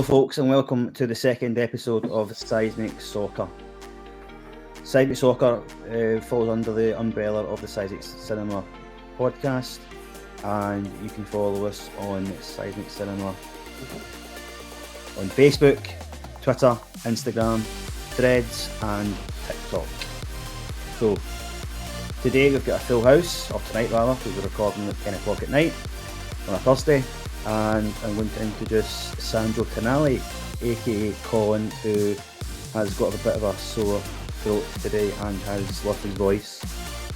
Hello folks and welcome to the second episode of Seismic Soccer. Seismic Soccer falls under the umbrella of the Seismic Cinema podcast, and you can follow us on Seismic Cinema on Facebook, Twitter, Instagram, Threads and TikTok. So today we've got a full house, or tonight rather, because we're recording at 10 o'clock at night on a Thursday, and I'm going to introduce Sandro Tonali, aka Colin, who has got a bit of a sore throat today and has lost his voice,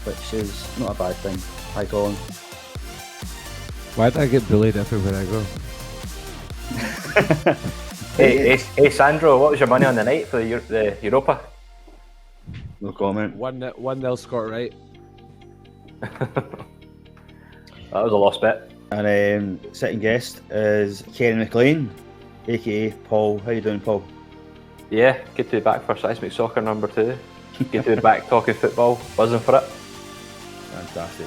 which is not a bad thing. Hi Colin. Why do I get bullied everywhere I go? Hey Sandro, what was your money on the night for the Europa? No comment. 1-0 score, right? That was a lost bet. And second guest is Kenny McLean, aka Paul. How you doing, Paul? Yeah, good to be back for Seismic Soccer number 2. Good to be back talking football, buzzing for it. Fantastic.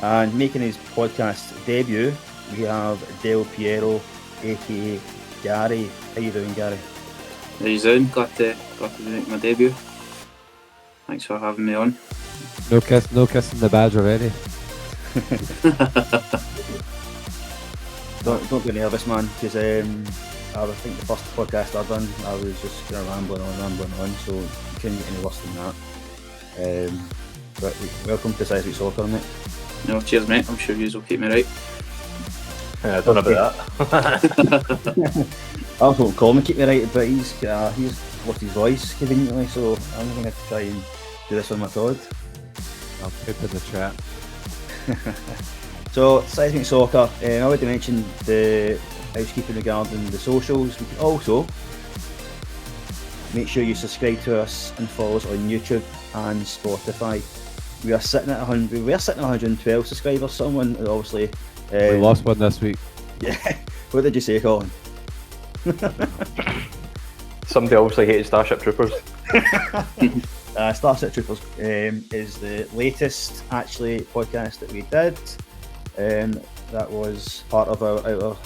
And making his podcast debut, we have Del Piero, aka Gary. How you doing, Gary? How you doing? Glad to make my debut. Thanks for having me on. No kissing the badge already. Don't get nervous, man, because I think the first podcast I've done, I was just kind of rambling on, so you couldn't get any worse than that. But welcome to Seismic Soccer, mate. No, cheers, mate. I'm sure yous will keep me right. Yeah, I don't know about that. I also won't call him keep me right, but he's lost his voice conveniently, so I'm going to try and do this on my Todd. I'll poop in the chat. So, Seismic Soccer, I already mentioned the housekeeping regarding the socials. We can also make sure you subscribe to us and follow us on YouTube and Spotify. We are sitting at 112 subscribers. Someone obviously We lost one this week. Yeah. What did you say, Colin? Somebody obviously hated Starship Troopers. Starship Troopers is the latest actually podcast that we did. That was part of our Out of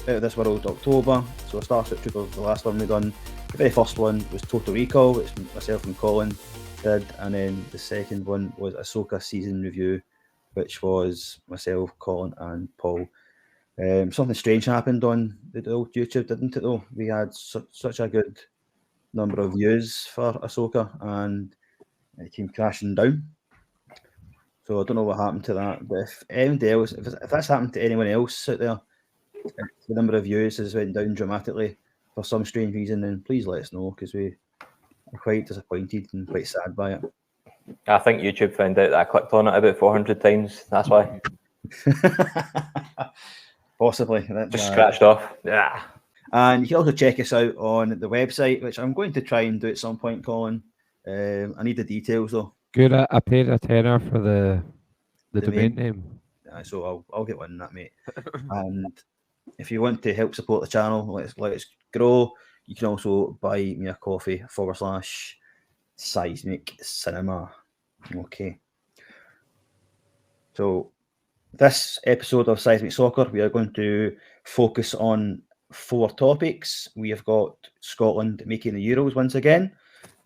This World October. So Starship Troopers, the last one we done. The very first one was Total Recall, which myself and Colin did, and then the second one was Ahsoka season review, which was myself, Colin, and Paul. Something strange happened on the old YouTube, didn't it? Though we had such a good number of views for Ahsoka, and it came crashing down. So I don't know what happened to that, but if anybody else, if that's happened to anyone else out there, if the number of views has went down dramatically for some strange reason, then please let us know, because we are quite disappointed and quite sad by it. I think YouTube found out that I clicked on it about 400 times. That's why. Possibly. Just scratched off. Yeah. And you can also check us out on the website, which I'm going to try and do at some point, Colin. I need the details though. Good, I paid a tenner for the domain name. So I'll get one on that, mate. And if you want to help support the channel, let's grow, you can also buy me a coffee /Seismic Cinema. Okay. So this episode of Seismic Soccer, we are going to focus on 4 topics. We have got Scotland making the Euros once again.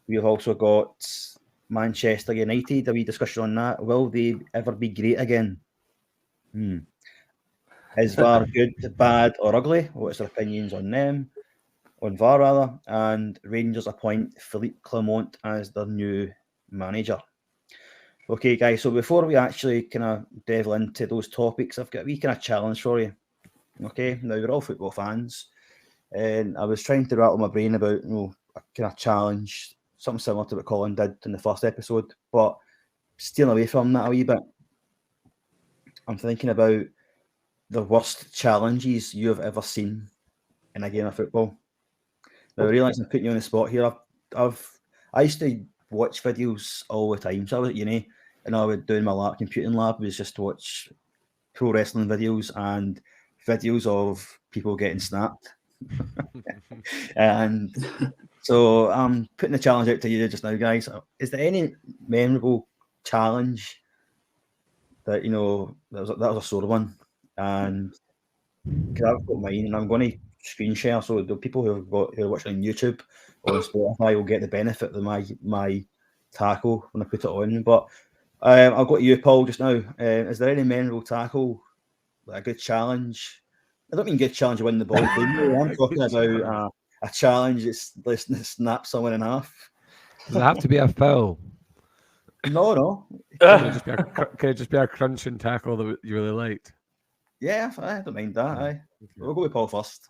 We have also got Manchester United, a wee discussion on that. Will they ever be great again? Is VAR good, bad or ugly? What's their opinions on them? On VAR rather. And Rangers appoint Philippe Clement as their new manager. Okay guys, so before we actually kind of delve into those topics, I've got a wee kind of challenge for you. Okay, now we're all football fans, and I was trying to rattle my brain about a kind of challenge, something similar to what Colin did in the first episode, but stealing away from that a wee bit. I'm thinking about the worst challenges you have ever seen in a game of football. Now I realise I'm putting you on the spot here. I used to watch videos all the time. So I was at uni and I would do in my computing lab was just to watch pro wrestling videos and videos of people getting snapped. And so I'm putting the challenge out to you just now, guys. Is there any memorable challenge that that was a sore one? And I've got mine, and I'm going to screen share, so the people who are watching on YouTube or on Spotify will get the benefit of my tackle when I put it on. But I'll go to you, Paul, just now. Is there any memorable tackle, like a good challenge? I don't mean good challenge to win the ball. I'm talking about a challenge that's snap someone in half. Does it have to be a foul? No. Can it just be a crunching tackle that you really liked? Yeah, I don't mind that. Aye. We'll go with Paul first.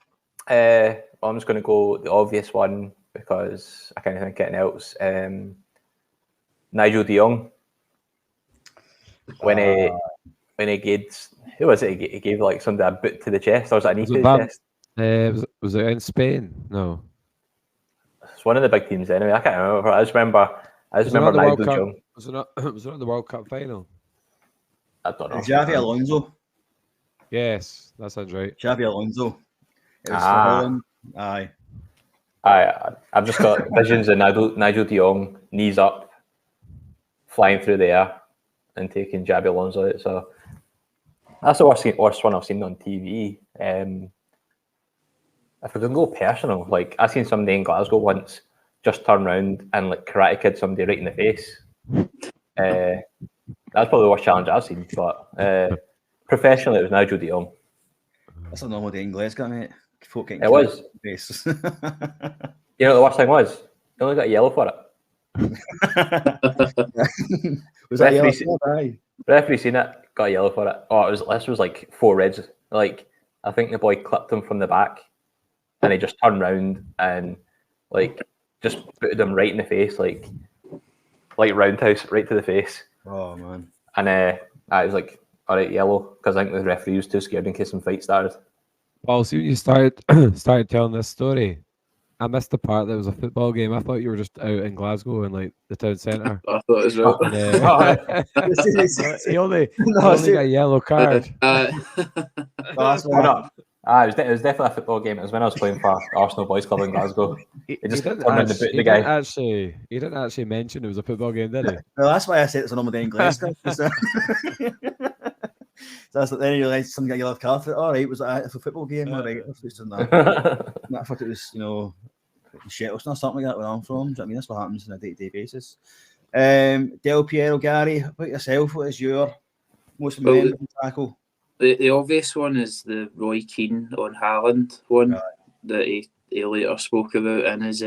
I'm just going to go the obvious one because I can't think of anything else. Nigel de Jong. When he gave, who was it? He gave like somebody a boot to the chest, or was it a knee to the chest? Was it in Spain? No. It's one of the big teams anyway. I can't remember. I just remember Nigel de Jong. Was it not the World Cup final? I don't know. Xavi Alonso. Yes, that sounds right. Xavi Alonso. It was for Holland. Aye. I've just got visions of Nigel de Jong, knees up, flying through the air and taking Xabi Alonso out. So that's the worst one I've seen on TV. If we can go personal, like I seen somebody in Glasgow once just turn around and like karate kid somebody right in the face. That's probably the worst challenge I've seen. But professionally, it was Nigel de Jong. That's a normal day in Glasgow, mate. It was. Face. You know what the worst thing was? He only got a yellow for it. Was that yellow? Aye. Referee seen it, got a yellow for it. Oh, this was like 4 reds. Like I think the boy clipped him from the back, and he just turned round and like just booted him right in the face, like roundhouse right to the face. Oh man! And it was like, all right, yellow, because I think the referee was too scared in case some fight started. Well, see, when you started telling this story, I missed the part that was a football game. I thought you were just out in Glasgow in like the town centre. I thought it was right. He only got a yellow card. It was definitely a football game. It was when I was playing for Arsenal Boys Club in Glasgow. He didn't actually mention it was a football game, did he? Well, that's why I said it's a normal day in Glasgow. So that's then you realise something got a yellow card for it. All right, was that a football game? All right, I thought it was, Shettleston or something like that where I'm from. Do you know what I mean? That's what happens on a day-to-day basis. Del Piero, Gary, about yourself, what is your most memorable tackle? The obvious one is the Roy Keane on Haaland one that he later spoke about in his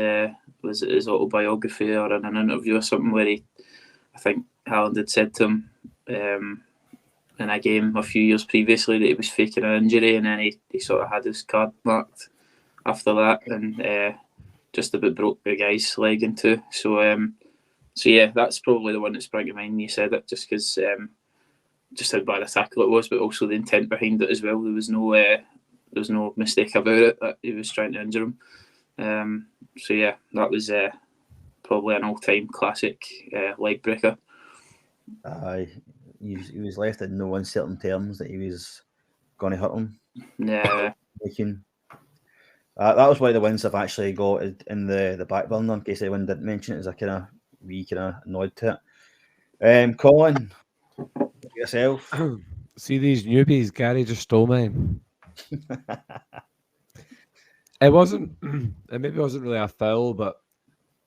was it his autobiography or in an interview or something where I think Haaland had said to him in a game a few years previously that he was faking an injury, and then he sort of had his card marked after that and just about broke the guy's leg in two. So yeah, that's probably the one that sprang to mind when you said it, just because just how bad a tackle it was, but also the intent behind it as well. There was no mistake about it that he was trying to injure him. So yeah, that was probably an all-time classic leg breaker. He was left in no uncertain terms that he was going to hurt him. Yeah. That was one of the ones I've actually got in the back burner in case anyone didn't mention it as a kind of wee nod to it. Colin, yourself. See these newbies, Gary just stole mine. It maybe wasn't really a foul, but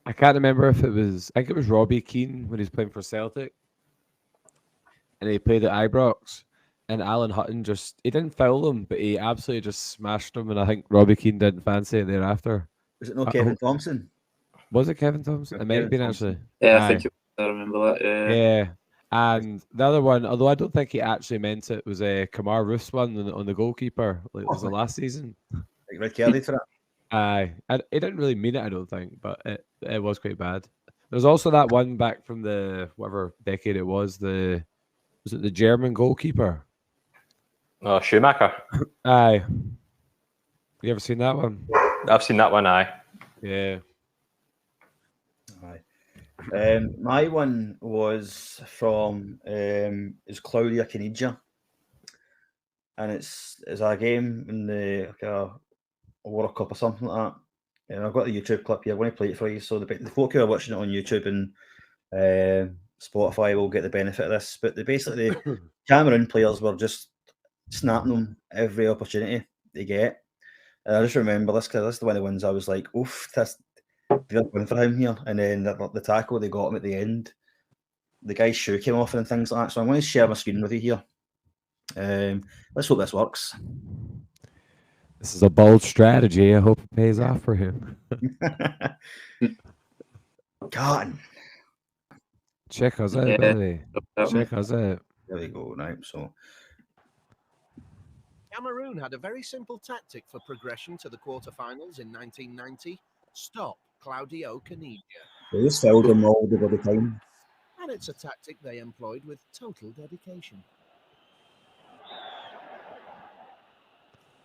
I can't remember if it was. I think it was Robbie Keane when he was playing for Celtic, and he played at Ibrox, and Alan Hutton he didn't foul him, but he absolutely just smashed him, and I think Robbie Keane didn't fancy it thereafter. Was it Kevin Thompson? Was it Kevin Thompson? It might have been actually. Yeah, I think I remember that. Yeah. And the other one, although I don't think he actually meant it, was a Kamar Roof's one on the goalkeeper. Like it was the last season. Like Red Kelly for it. Aye, he didn't really mean it, I don't think, but it was quite bad. There's also that one back from the whatever decade it was. Was it the German goalkeeper? Oh, Schumacher. Aye. You ever seen that one? I've seen that one. Aye. Yeah. Aye. My one was from is Claudia Caniggia, and it's a game in the World Cup or something like that. And I've got the YouTube clip here. I want to play it for you. So the folk who are watching it on YouTube and Spotify will get the benefit of this. But the Cameroon players were just snapping them every opportunity they get. I just remember this because this is one of the ones I was like, oof, they're going for him here. And then the tackle they got him at the end, the guy's shoe came off and things like that. So I'm going to share my screen with you here. Let's hope this works. This is a bold strategy. I hope it pays off for him. God. Check us out, buddy. Check us out. There we go. Right, so Cameroon had a very simple tactic for progression to the quarterfinals in 1990. Stop Claudio Caniggia. they just fouled him all the time. And it's a tactic they employed with total dedication.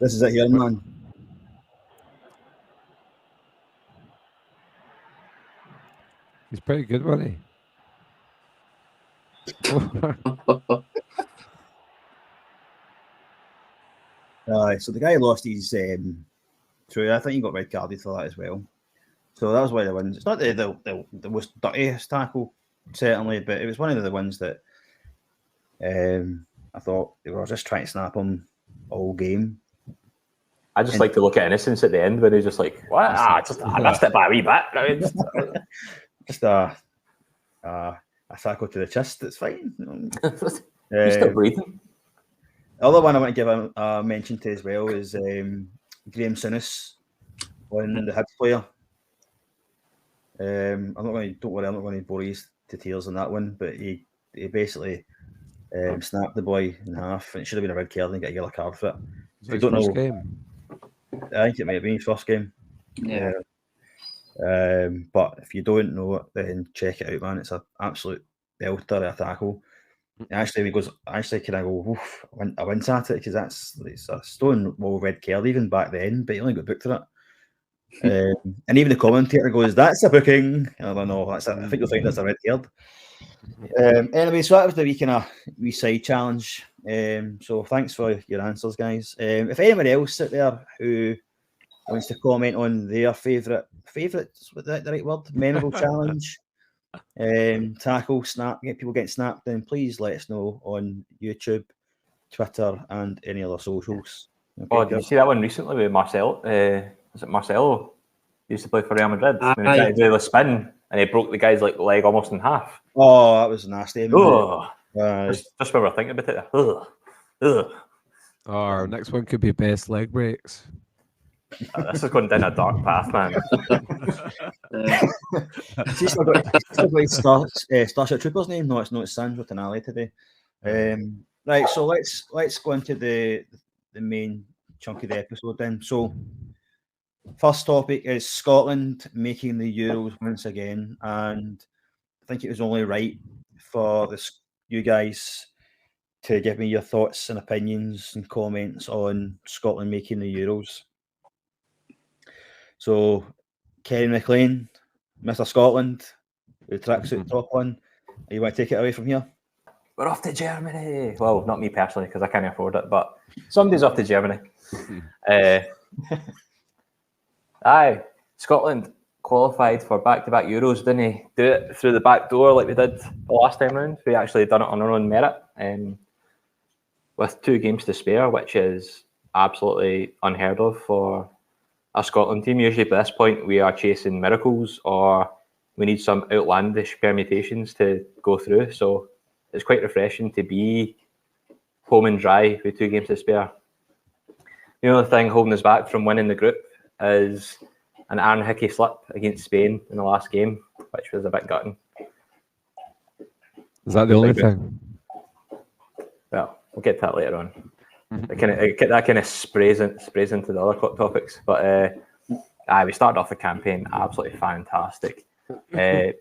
This is it here, man. He's pretty good, wasn't he? So the guy lost his true. I think he got red carded for that as well. So that was one of the ones. It's not the most dirtiest tackle, certainly, but it was one of the ones that I thought they were just trying to snap him all game. I just like to look at innocence at the end when he's just like, what? I missed it by a wee bit. Just a tackle to the chest. It's fine. He's still breathing. The other one I want to give a mention to as well is Graham Souness on the Hibs player. Don't worry, I'm not going to bore you to tears on that one, but he basically snapped the boy in half, and it should have been a red card and get a yellow card for it. So I don't know. Game. I think it might have been his first game. Yeah. But if you don't know it, then check it out, man. It's an absolute belter of a tackle. Actually, can I go, oof, I went at it because it's a stone wall red card even back then, but he only got booked for it. And even the commentator goes, that's a booking. I don't know. I think you'll think that's a red card. Anyway, so that was the wee side challenge. So thanks for your answers, guys. If anyone else out there who wants to comment on their favourites, was that the right word? Memorable challenge, tackle, snap, get people getting snapped, then please let us know on YouTube, Twitter, and any other socials. Okay, Did you see that one recently with Marcelo? Was it Marcelo? He used to play for Real Madrid. When he tried to do the spin and he broke the guy's leg almost in half. Oh, that was nasty. Just when we're thinking about it. Ugh. Our next one could be best leg breaks. This is going down a dark path, man. She's still got Starship Trooper's name. No, it's Sandro Tonali today. Right, so let's go into the main chunk of the episode then. So first topic is Scotland making the Euros once again, and I think it was only right for you guys to give me your thoughts and opinions and comments on Scotland making the Euros. So, Kerry McLean, Mr. Scotland, the tracksuit top one. You want to take it away from here? We're off to Germany. Well, not me personally, because I can't afford it, but somebody's off to Germany. Scotland qualified for back-to-back Euros, didn't he? Do it through the back door like we did the last time round. We actually done it on our own merit, with 2 games to spare, which is absolutely unheard of for a Scotland team. Usually by this point we are chasing miracles or we need some outlandish permutations to go through. So it's quite refreshing to be home and dry with 2 games to spare. The only thing holding us back from winning the group is an Aaron Hickey slip against Spain in the last game, which was a bit gutting. Is that the only thing? Well, we'll get to that later on. That kind of sprays into the other topics. But we started off the campaign absolutely fantastic. 5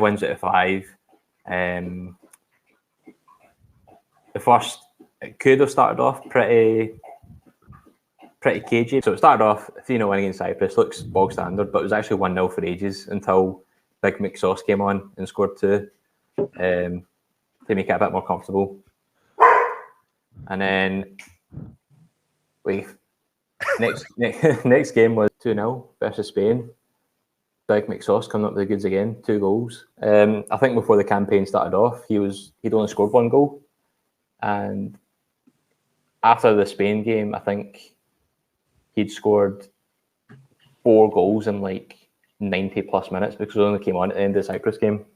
wins out of 5. The first, it could have started off pretty cagey. So it started off 3-0 win against Cyprus. Looks bog standard, but it was actually 1-0 for ages until Big McSauce came on and scored 2 to make it a bit more comfortable. And then next game was 2-0 versus Spain. Big McSauce coming up with the goods again, 2 goals. I think before the campaign started off, he'd only scored 1 goal. And after the Spain game, I think he'd scored 4 goals in like 90 plus minutes because it only came on at the end of the Cyprus game.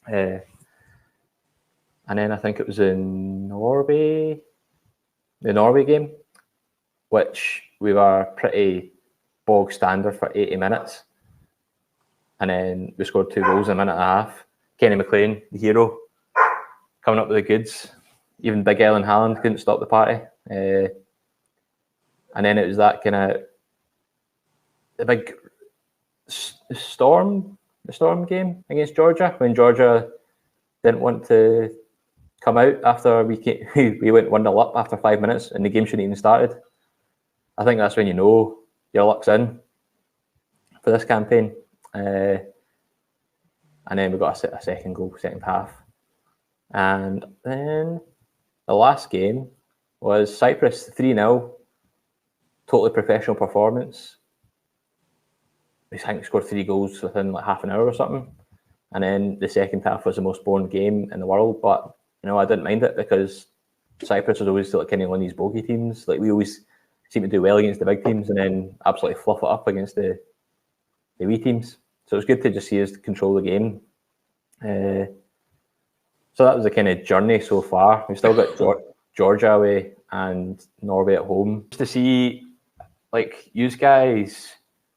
And then I think it was in the Norway game, which we were pretty bog standard for 80 minutes. And then we scored 2 goals in a minute and a half. Kenny McLean, the hero, coming up with the goods. Even Big Ellen Haaland couldn't stop the party. And then it was that kind of the big storm game against Georgia, when Georgia didn't want to come out after we went 1-0 up after 5 minutes and the game shouldn't even started. I think that's when you know your luck's in for this campaign. And then we got a second goal, second half. And then the last game was Cyprus 3-0, totally professional performance. I think we scored 3 goals within like half an hour or something. And then the second half was the most boring game in the world. But, I didn't mind it because Cyprus was always like kind of one of these bogey teams. Like we always seem to do well against the big teams and then absolutely fluff it up against the wee teams. So it was good to just see us control the game. So that was the kind of journey so far. We've still got Georgia away and Norway at home. Just to see, like, you guys,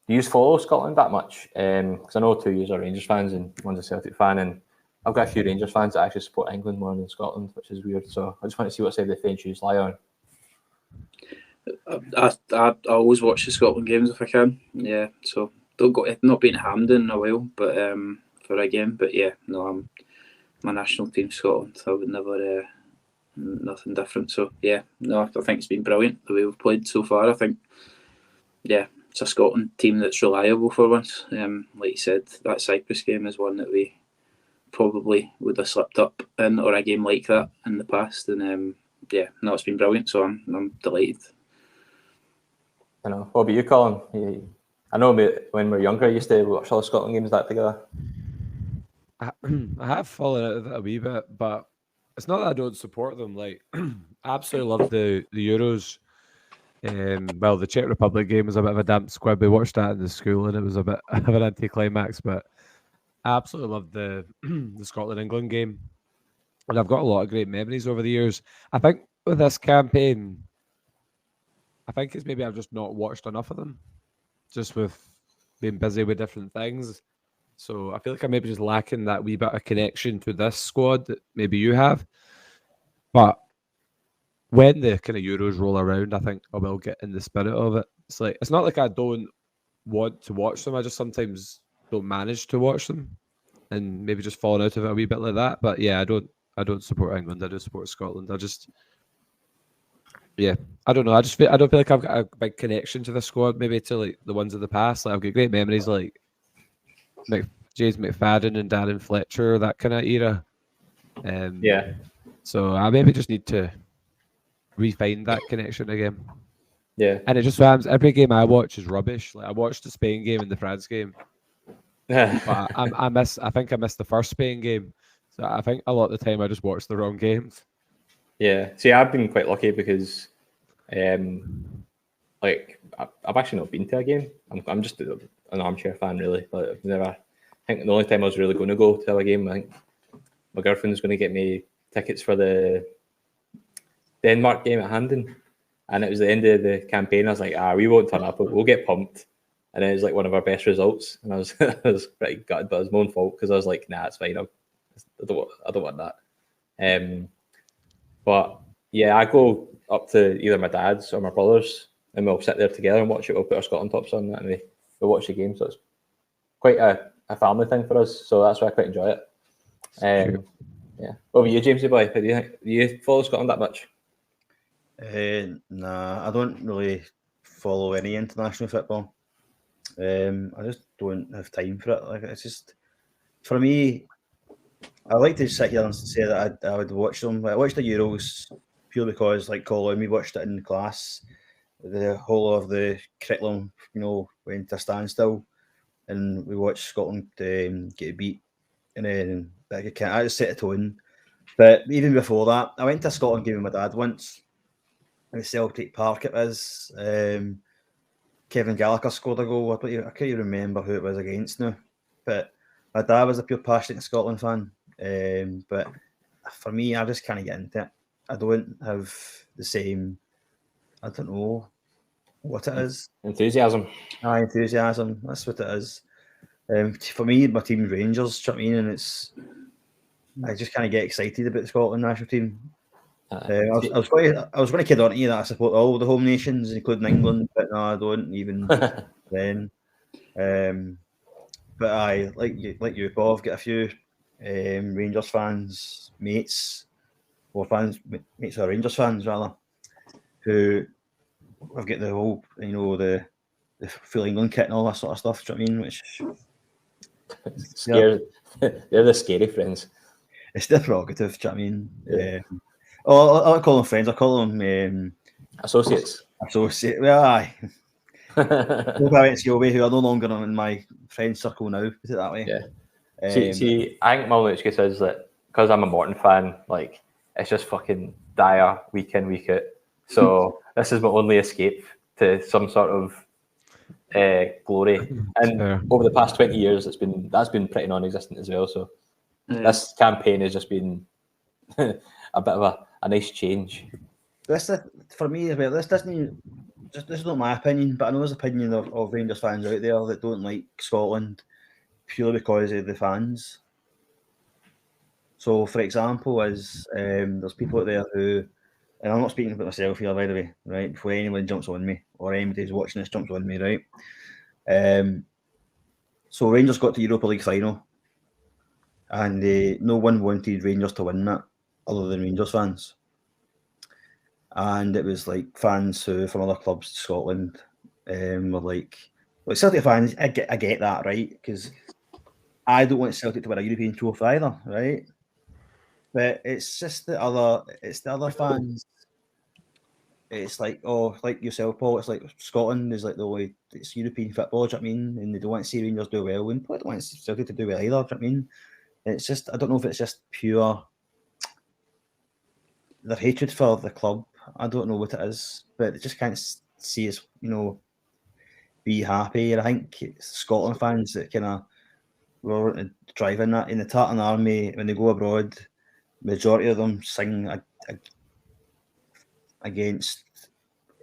do you follow Scotland that much? Because I know 2 of you are Rangers fans and one's a Celtic fan, and I've got a few Rangers fans that actually support England more than Scotland, which is weird. So I just want to see what side of the fence you lie on. I always watch the Scotland games if I can. Yeah, so not been at Hampden in a while, but for a game. But yeah, no, I'm my national team Scotland. I would never nothing different. So yeah, no, I think it's been brilliant the way we've played so far. I think it's a Scotland team that's reliable for once. Like you said, that Cyprus game is one that we probably would have slipped up in, or a game like that in the past. And it's been brilliant. So I'm delighted. I know. What about you, Colin? I know when we were younger, I used to watch all the Scotland games that together. I have fallen out of it a wee bit, but it's not that I don't support them. Like, I absolutely love the Euros. The Czech Republic game was a bit of a damp squib. We watched that in the school, and it was a bit of an anticlimax. But I absolutely love the Scotland-England game, and I've got a lot of great memories over the years. I think with this campaign, I think it's maybe I've just not watched enough of them, just with being busy with different things. So I feel like I'm maybe just lacking that wee bit of connection to this squad that maybe you have. But when the kind of Euros roll around, I think I will get in the spirit of it. It's not like I don't want to watch them. I just sometimes don't manage to watch them, and maybe just falling out of it a wee bit like that. But yeah, I don't support England. I do support Scotland. I don't know. I don't feel like I've got a big connection to the squad. Maybe to like the ones of the past. Like I've got great memories, like James McFadden and Darren Fletcher, that kind of era. So I maybe just need to refine that connection again. Yeah. And it just happens every game I watch is rubbish. Like I watched the Spain game and the France game, but I think I missed the first Spain game. So I think a lot of the time I just watch the wrong games. Yeah. See, I've been quite lucky because, I've actually not been to a game. I'm just an armchair fan, really. But I've never. I think the only time I was really going to go to a game, I think my girlfriend's going to get me tickets for the Denmark game at Hampden, and it was the end of the campaign. I was like, we won't turn up, we'll get pumped. And it was like one of our best results, and I was pretty gutted, but it was my own fault because I was like, nah, it's fine. I don't want that. But yeah, I go up to either my dad's or my brother's, and we'll sit there together and watch it. We'll put our Scotland tops on, and we'll watch the game. So it's quite a family thing for us. So that's why I quite enjoy it. Sure. Yeah. What about you, Jamesy boy? Do you follow Scotland that much? Nah, I don't really follow any international football. I just don't have time for it. Like it's just for me. I like to sit here and say that I would watch them. I watched the Euros purely because, like Colin, we watched it in class. The whole of the curriculum, went to a standstill, and we watched Scotland get beat. And then I just set a tone. But even before that, I went to a Scotland game with my dad once at Celtic Park. It was, Kevin Gallagher scored a goal. I can't even remember who it was against now. But my dad was a pure passionate Scotland fan. But for me, I just can't get into it. I don't have the same, I don't know what it is. Enthusiasm. Enthusiasm. That's what it is. For me, my team's Rangers. Do you know what I mean? And I just kind of get excited about the Scotland national team. I was going to kid on to you that I support all the home nations, including England, but no, I don't even then. But I like you, Paul. I've got a few Rangers fans, mates or Rangers fans rather, who I've got the whole, the full England kit and all that sort of stuff. Do you know what I mean? Which They're the scary friends. It's their prerogative. Do you know what I mean? Yeah. I don't call them friends. I call them associates. Well, aye. I went to Scilby, who are no longer in my friend circle now. Put it that way. Yeah. See, I think my only excuse is that because I'm a Morton fan, like it's just fucking dire week in, week out. So this is my only escape to some sort of glory. And over the past 20 years, that's been pretty non-existent as well. So this campaign has just been a bit of a nice change. For me as well, this is not my opinion, but I know there's opinion of Rangers fans out there that don't like Scotland purely because of the fans. So, for example, there's people out there who, and I'm not speaking about myself here, by the way, right? Before anyone jumps on me or anybody who's watching this jumps on me, right? So Rangers got to Europa League final, and no one wanted Rangers to win that, other than Rangers fans. And it was like fans who from other clubs in Scotland were like Celtic fans. I get that, right? Because I don't want Celtic to win a European trophy either, right? But it's just the other fans. It's like, like yourself, Paul. It's like Scotland is like the only it's European football. Do you know what I mean? And they don't want to see Rangers do well. We probably don't want Celtic to do well either. Do you know what I mean? It's just I don't know if it's just pure their hatred for the club. I don't know what it is, but they just can't see us, be happy. And I think it's Scotland fans that kind of were driving that in the Tartan Army when they go abroad. Majority of them sing against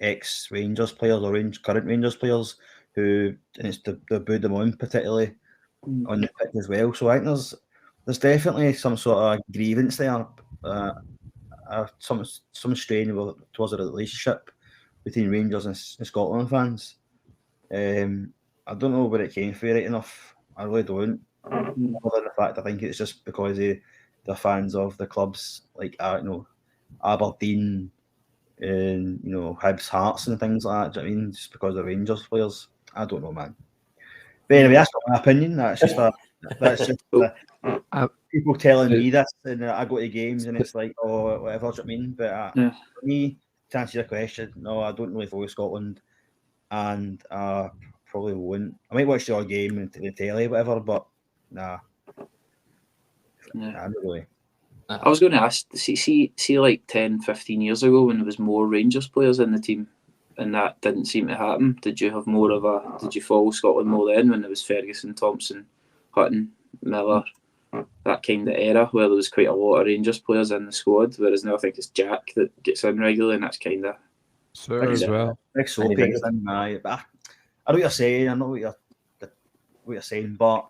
ex-Rangers players or current Rangers players who, and it's they booed them on, particularly on the pitch as well. So I think there's definitely some sort of grievance there. Some strain towards a relationship between Rangers and Scotland fans. I don't know where it came from right enough. I really don't. Other than the fact I think it's just because they're fans of the clubs like Aberdeen and Hibs, Hearts and things like that. Do you know what I mean? Just because they're Rangers players. I don't know, man. But anyway, that's not my opinion. That's just people telling me this, and I go to games and it's like, oh, whatever. Do you know what I mean? But for me, to answer your question, no, I don't really follow Scotland, and probably won't. I might watch the odd game in the telly, whatever, but nah. Not really. I was going to ask, see like 10, 15 years ago when there was more Rangers players in the team and that didn't seem to happen, did you follow Scotland more then when there was Ferguson, Thompson, Hutton, Miller, that kind of era where there was quite a lot of Rangers players in the squad, whereas now I think it's Jack that gets in regularly and that's kind of... Sure, as well. Big Soapy gets in, but I know what you're saying, I know what you're saying, but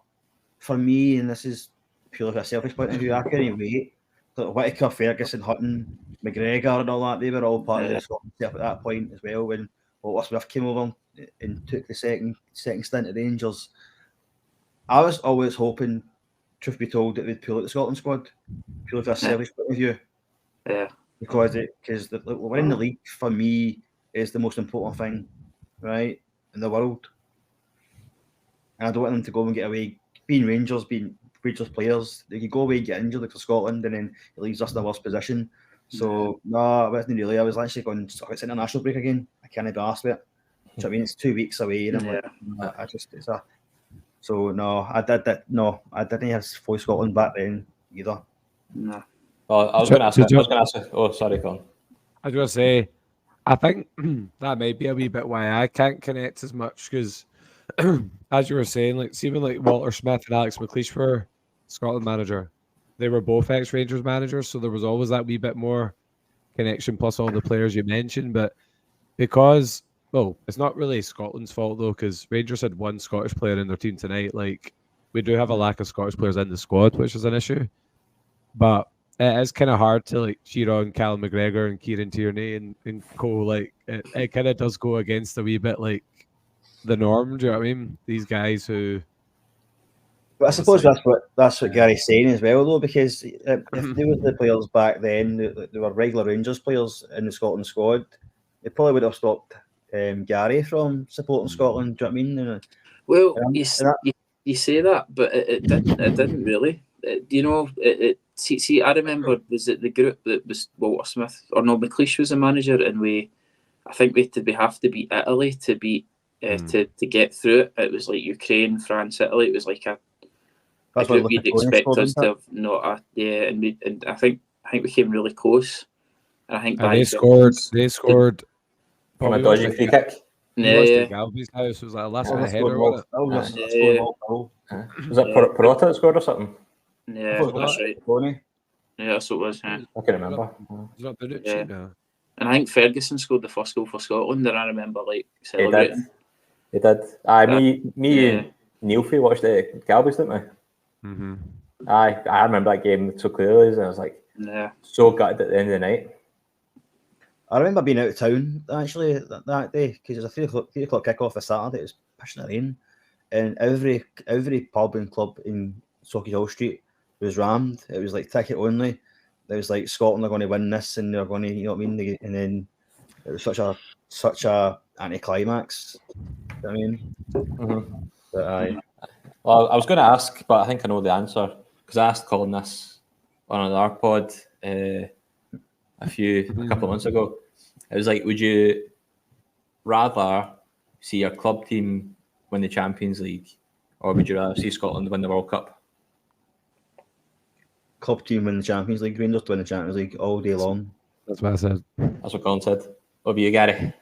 for me, and this is purely from a selfish point of view, I couldn't wait. Whittaker, Ferguson, Hutton, McGregor and all that, they were all part of the Scotland setup at that point as well when Walter Smith came over and took the second stint at Rangers. I was always hoping, truth be told, that they'd pull out the Scotland squad, purely from a selfish point of view. Yeah. Because winning the league, for me, is the most important thing, right, in the world. And I don't want them to go and get away, being Rangers players, they could go away and get injured like for Scotland and then it leaves us in a worse position. So no, I wasn't really. I was actually going, it's international break again. I can't be asked with it. So I mean, it's 2 weeks away and I'm like, so no, I didn't have full Scotland back then either. No. Well, I was going to ask. Oh, sorry, Colin. I was going to say, I think that may be a wee bit why I can't connect as much because, as you were saying, like even like Walter Smith and Alex McLeish were Scotland manager. They were both ex-Rangers managers, so there was always that wee bit more connection. Plus all the players you mentioned, but because it's not really Scotland's fault though, because Rangers had one Scottish player in their team tonight. Like we do have a lack of Scottish players in the squad, which is an issue. But it is kind of hard to like cheer on Callum McGregor and Kieran Tierney and co. Like it kind of does go against a wee bit like the norm. Do you know what I mean? These guys who. But I suppose that's what Gary's saying as well, though, because if they were the players back then, they were regular Rangers players in the Scotland squad, they probably would have stopped Gary from supporting Scotland. Do you know what I mean? Well, you say that, but it didn't. It didn't really. See, I remember, was it the group that was Walter Smith or no? McLeish was the manager, and I think we have to beat Italy to beat to get through it. It was like Ukraine, France, Italy. It was like a group you'd expect us to have not and I think we came really close. And I think they scored from a dodgy free kick. Yeah. Galby's house was like a last minute header. Was it Perrotta that scored or something? Yeah, that's right. Yeah, that's what it was. Yeah. I can remember. Yeah. And I think Ferguson scored the first goal for Scotland, and I remember like celebrating. He did. Me and Neilfie watched the Galby's, didn't we? Mm-hmm. I remember that game so clearly, and I was like, so gutted at the end of the night. I remember being out of town actually that day because it was a 3 o'clock kickoff on Saturday. It was pissing it rain, and every pub and club in Sauchiehall Hall Street was rammed. It was like ticket only. It was like Scotland are going to win this, and they're going to, you know what I mean? And then it was such a anticlimax. You know what I mean? Mm-hmm. But well, I was going to ask, but I think I know the answer because I asked Colin this on another pod a couple of months ago. It was like, would you rather see your club team win the Champions League, or would you rather see Scotland win the World Cup? Club team win the Champions League, Rangers to win the Champions League all day long. That's what I said. That's what Colin said. What about you, Gary?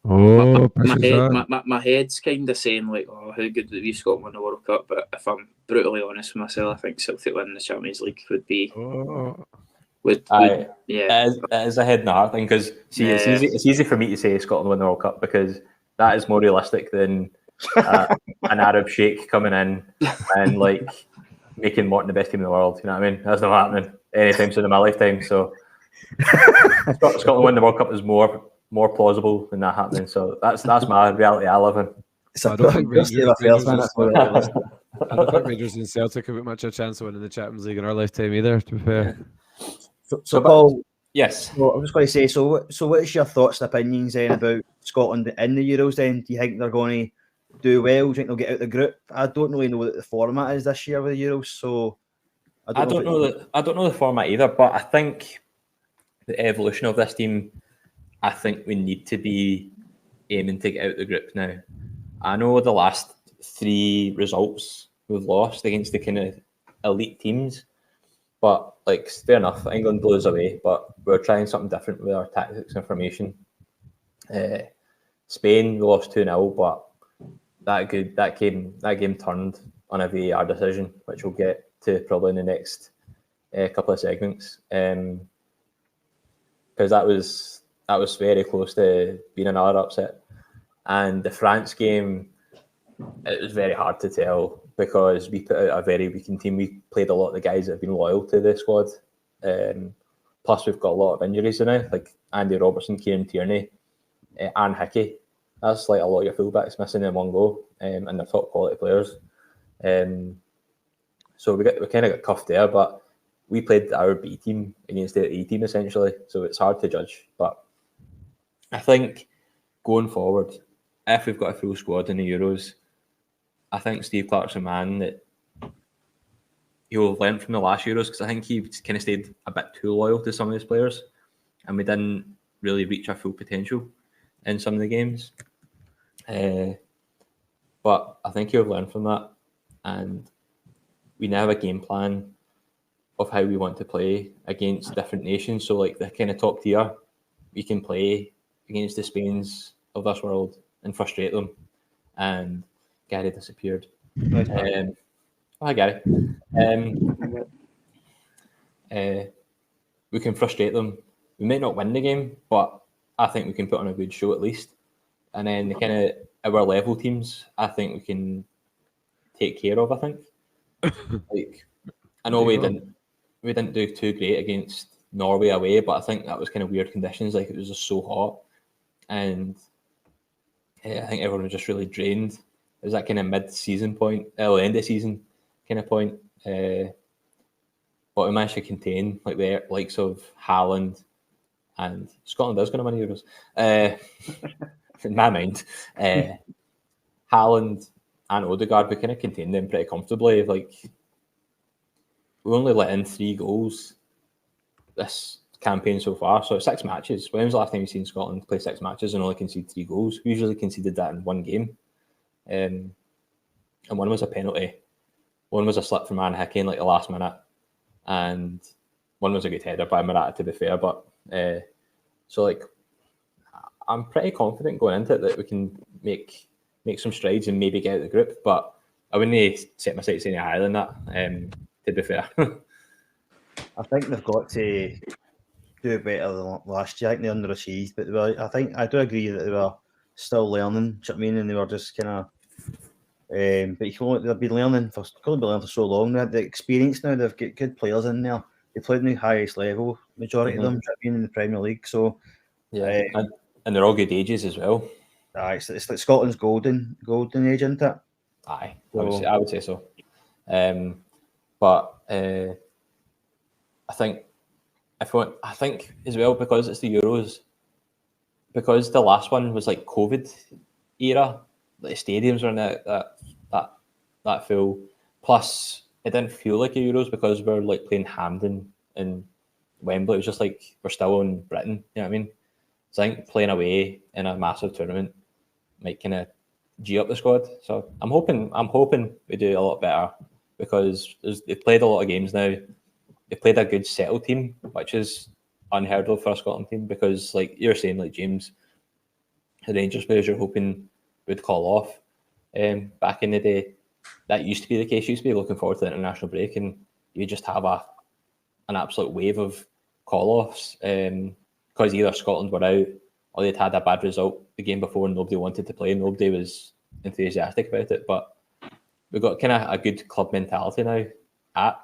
My head's kind of saying like, oh, how good that we Scotland win the World Cup. But if I'm brutally honest with myself, I think Celtic winning the Champions League would be. It is a head and a heart thing because it's easy for me to say Scotland win the World Cup because that is more realistic than an Arab sheikh coming in and like making Morton the best team in the world. You know what I mean? That's not happening anytime soon in my lifetime. So Scotland win the World Cup is more plausible than that happening. So that's my reality I live in. I don't think Rangers and Celtic have much a chance of winning the Champions League in our lifetime either, to be fair. So Paul, yes. So I was going to say, so what's your thoughts and opinions then about Scotland in the Euros then? Do you think they're going to do well? Do you think they'll get out the group? I don't really know what the format is this year with the Euros, so I don't know the format either, but I think the evolution of this team, I think we need to be aiming to get out the group now. I know the last 3 results we've lost against the kind of elite teams, but like fair enough, England blew us away, but we're trying something different with our tactics and formation. Spain, we lost 2-0, but that game turned on a VAR decision, which we'll get to probably in the next couple of segments, because that was very close to being another upset. And the France game, it was very hard to tell because we put out a very weakened team. We played a lot of the guys that have been loyal to the squad. Plus, we've got a lot of injuries now, like Andy Robertson, Kieran Tierney, Aaron Hickey. That's like a lot of your fullbacks missing in one go, and they're top quality players. So we kind of got cuffed there, but we played our B team against the A team essentially, so it's hard to judge. But I think going forward, if we've got a full squad in the Euros, I think Steve Clarke's a man that he'll have learned from the last Euros, because I think he kind of stayed a bit too loyal to some of his players, and we didn't really reach our full potential in some of the games. But I think he'll have learned from that, and we now have a game plan of how we want to play against different nations. So like the kind of top tier, we can play against the Spains of this world and frustrate them. And Gary disappeared. Hi Gary. We can frustrate them. We might not win the game, but I think we can put on a good show at least. And then the kind of our level teams, I think we can take care of. I think. Like, I know we didn't do too great against Norway away, but I think that was kind of weird conditions. Like it was just so hot, and I think everyone was just really drained. It was that kind of mid-season point, end of season kind of point. But we managed to contain like the likes of Haaland, and Scotland is going to win Euros. In my mind, Haaland and Odegaard, we kind of contained them pretty comfortably. Like we only let in 3 goals this campaign so far. So 6 matches. When was the last time you've seen Scotland play 6 matches and only concede 3 goals? We usually conceded that in 1 game. And one was a penalty. One was a slip from Aaron Hickey in like the last minute. And one was a good header by Morata, to be fair. But so like I'm pretty confident going into it that we can make some strides and maybe get out of the group. But I wouldn't set my sights any higher than that, to be fair. I think they've got to do better than last year. I think they underachieved, but I do agree that they were still learning. Do you know what I mean? And they were just kind of. But they've been learning for so long. They had the experience now. They've got good players in there. They played in the highest level, majority of them. Do you know what I mean, in the Premier League. So yeah, and they're all good ages as well. It's like Scotland's golden age, isn't it? Aye, so, I would say so. But I think as well, because it's the Euros, because the last one was like COVID era, the stadiums were in that full. Plus, it didn't feel like a Euros because we're like playing Hampden and Wembley. It was just like we're still in Britain. You know what I mean? So I think playing away in a massive tournament might kind of G up the squad. So I'm hoping we do a lot better because they've played a lot of games now. They've played a good settled team, which is unheard of for a Scotland team because, like you're saying, like James, the Rangers players you're hoping would call off. Back in the day, that used to be the case. You used to be looking forward to the international break, and you just have an absolute wave of call-offs because either Scotland were out or they'd had a bad result the game before and nobody wanted to play. Nobody was enthusiastic about it. But we've got kind of a good club mentality now at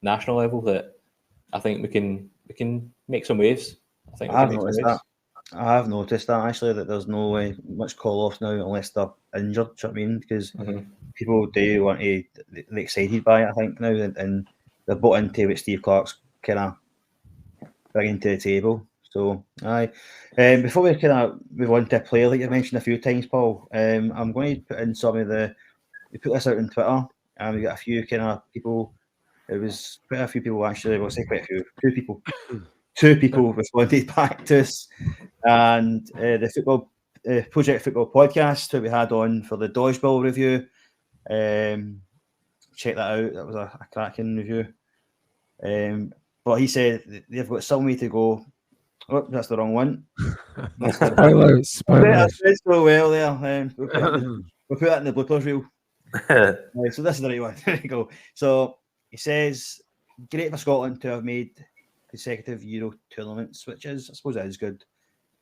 national level that I think we can make some waves. I have noticed that actually, that there's no much call-offs now unless they're injured. Do you know what I mean? Because people do want to be excited by it, I think, now, and they're bought into what Steve Clarke's kind of bringing to the table. So, aye. Before we kind of move on to a player like you mentioned a few times, Paul, I'm going to put in some of we put this out on Twitter, and we got a few kind of people. It was quite a few people actually. Well, I say quite a few. 2 people. 2 people responded back to us, and the football Project Football podcast that we had on for the dodgeball review. Check that out. That was a cracking review. But he said they've got some way to go. Oh, that's the wrong one. Spoilers. I said so well there. We'll put that in the bloopers reel. So this is the right one. There you go. So he says, great for Scotland to have made consecutive Euro tournaments, which is, I suppose, it is good.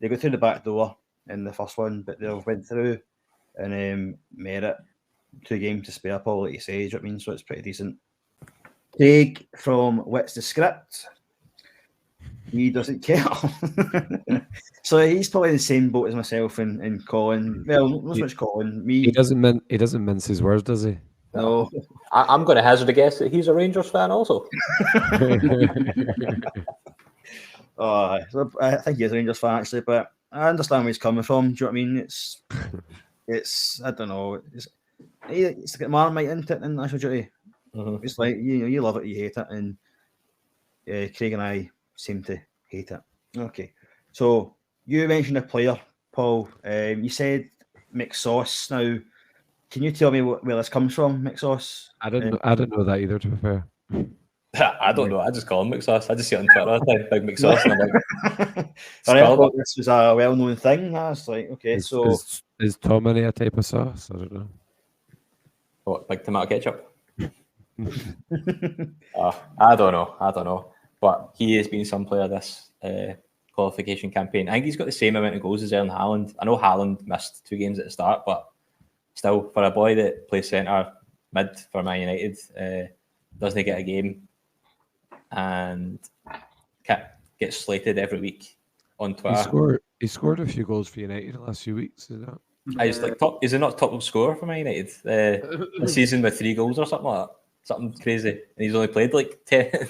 They go through the back door in the first one, but they've went through and merit 2 games to spare, Paul, like you say. Do you know what I mean? So it's pretty decent. Craig from What's the Script? He doesn't care. So he's probably in the same boat as myself and Colin. Well, not so much Colin. Me. He doesn't mince his words, does he? No. I'm going to hazard a guess that he's a Rangers fan also. So I think he is a Rangers fan actually, but I understand where he's coming from. Do you know what I mean? It's I don't know. It's like Marmite into it in national duty. It's like you love it, you hate it, and Craig and I seem to hate it. Okay, so you mentioned a player, Paul. You said McSauce. Now, can you tell me where this comes from, McSauce? I didn't know that either, to be fair. I don't know. I just call him McSauce. I just see it on Twitter all the time, Big McSauce, and I'm like, I Skull. thought this was a well-known thing. I was like, okay, so Is Tomini a type of sauce? I don't know. What, big tomato ketchup? I don't know. But he has been some player this qualification campaign. I think he's got the same amount of goals as Erling Haaland. I know Haaland missed 2 games at the start, but still, for a boy that plays centre mid for Man United, doesn't get a game and gets slated every week on Twitter. He scored a few goals for United the last few weeks, is that? He's like top. Is he not top scorer for Man United this season with 3 goals or something like that? Something crazy, and he's only played like 10,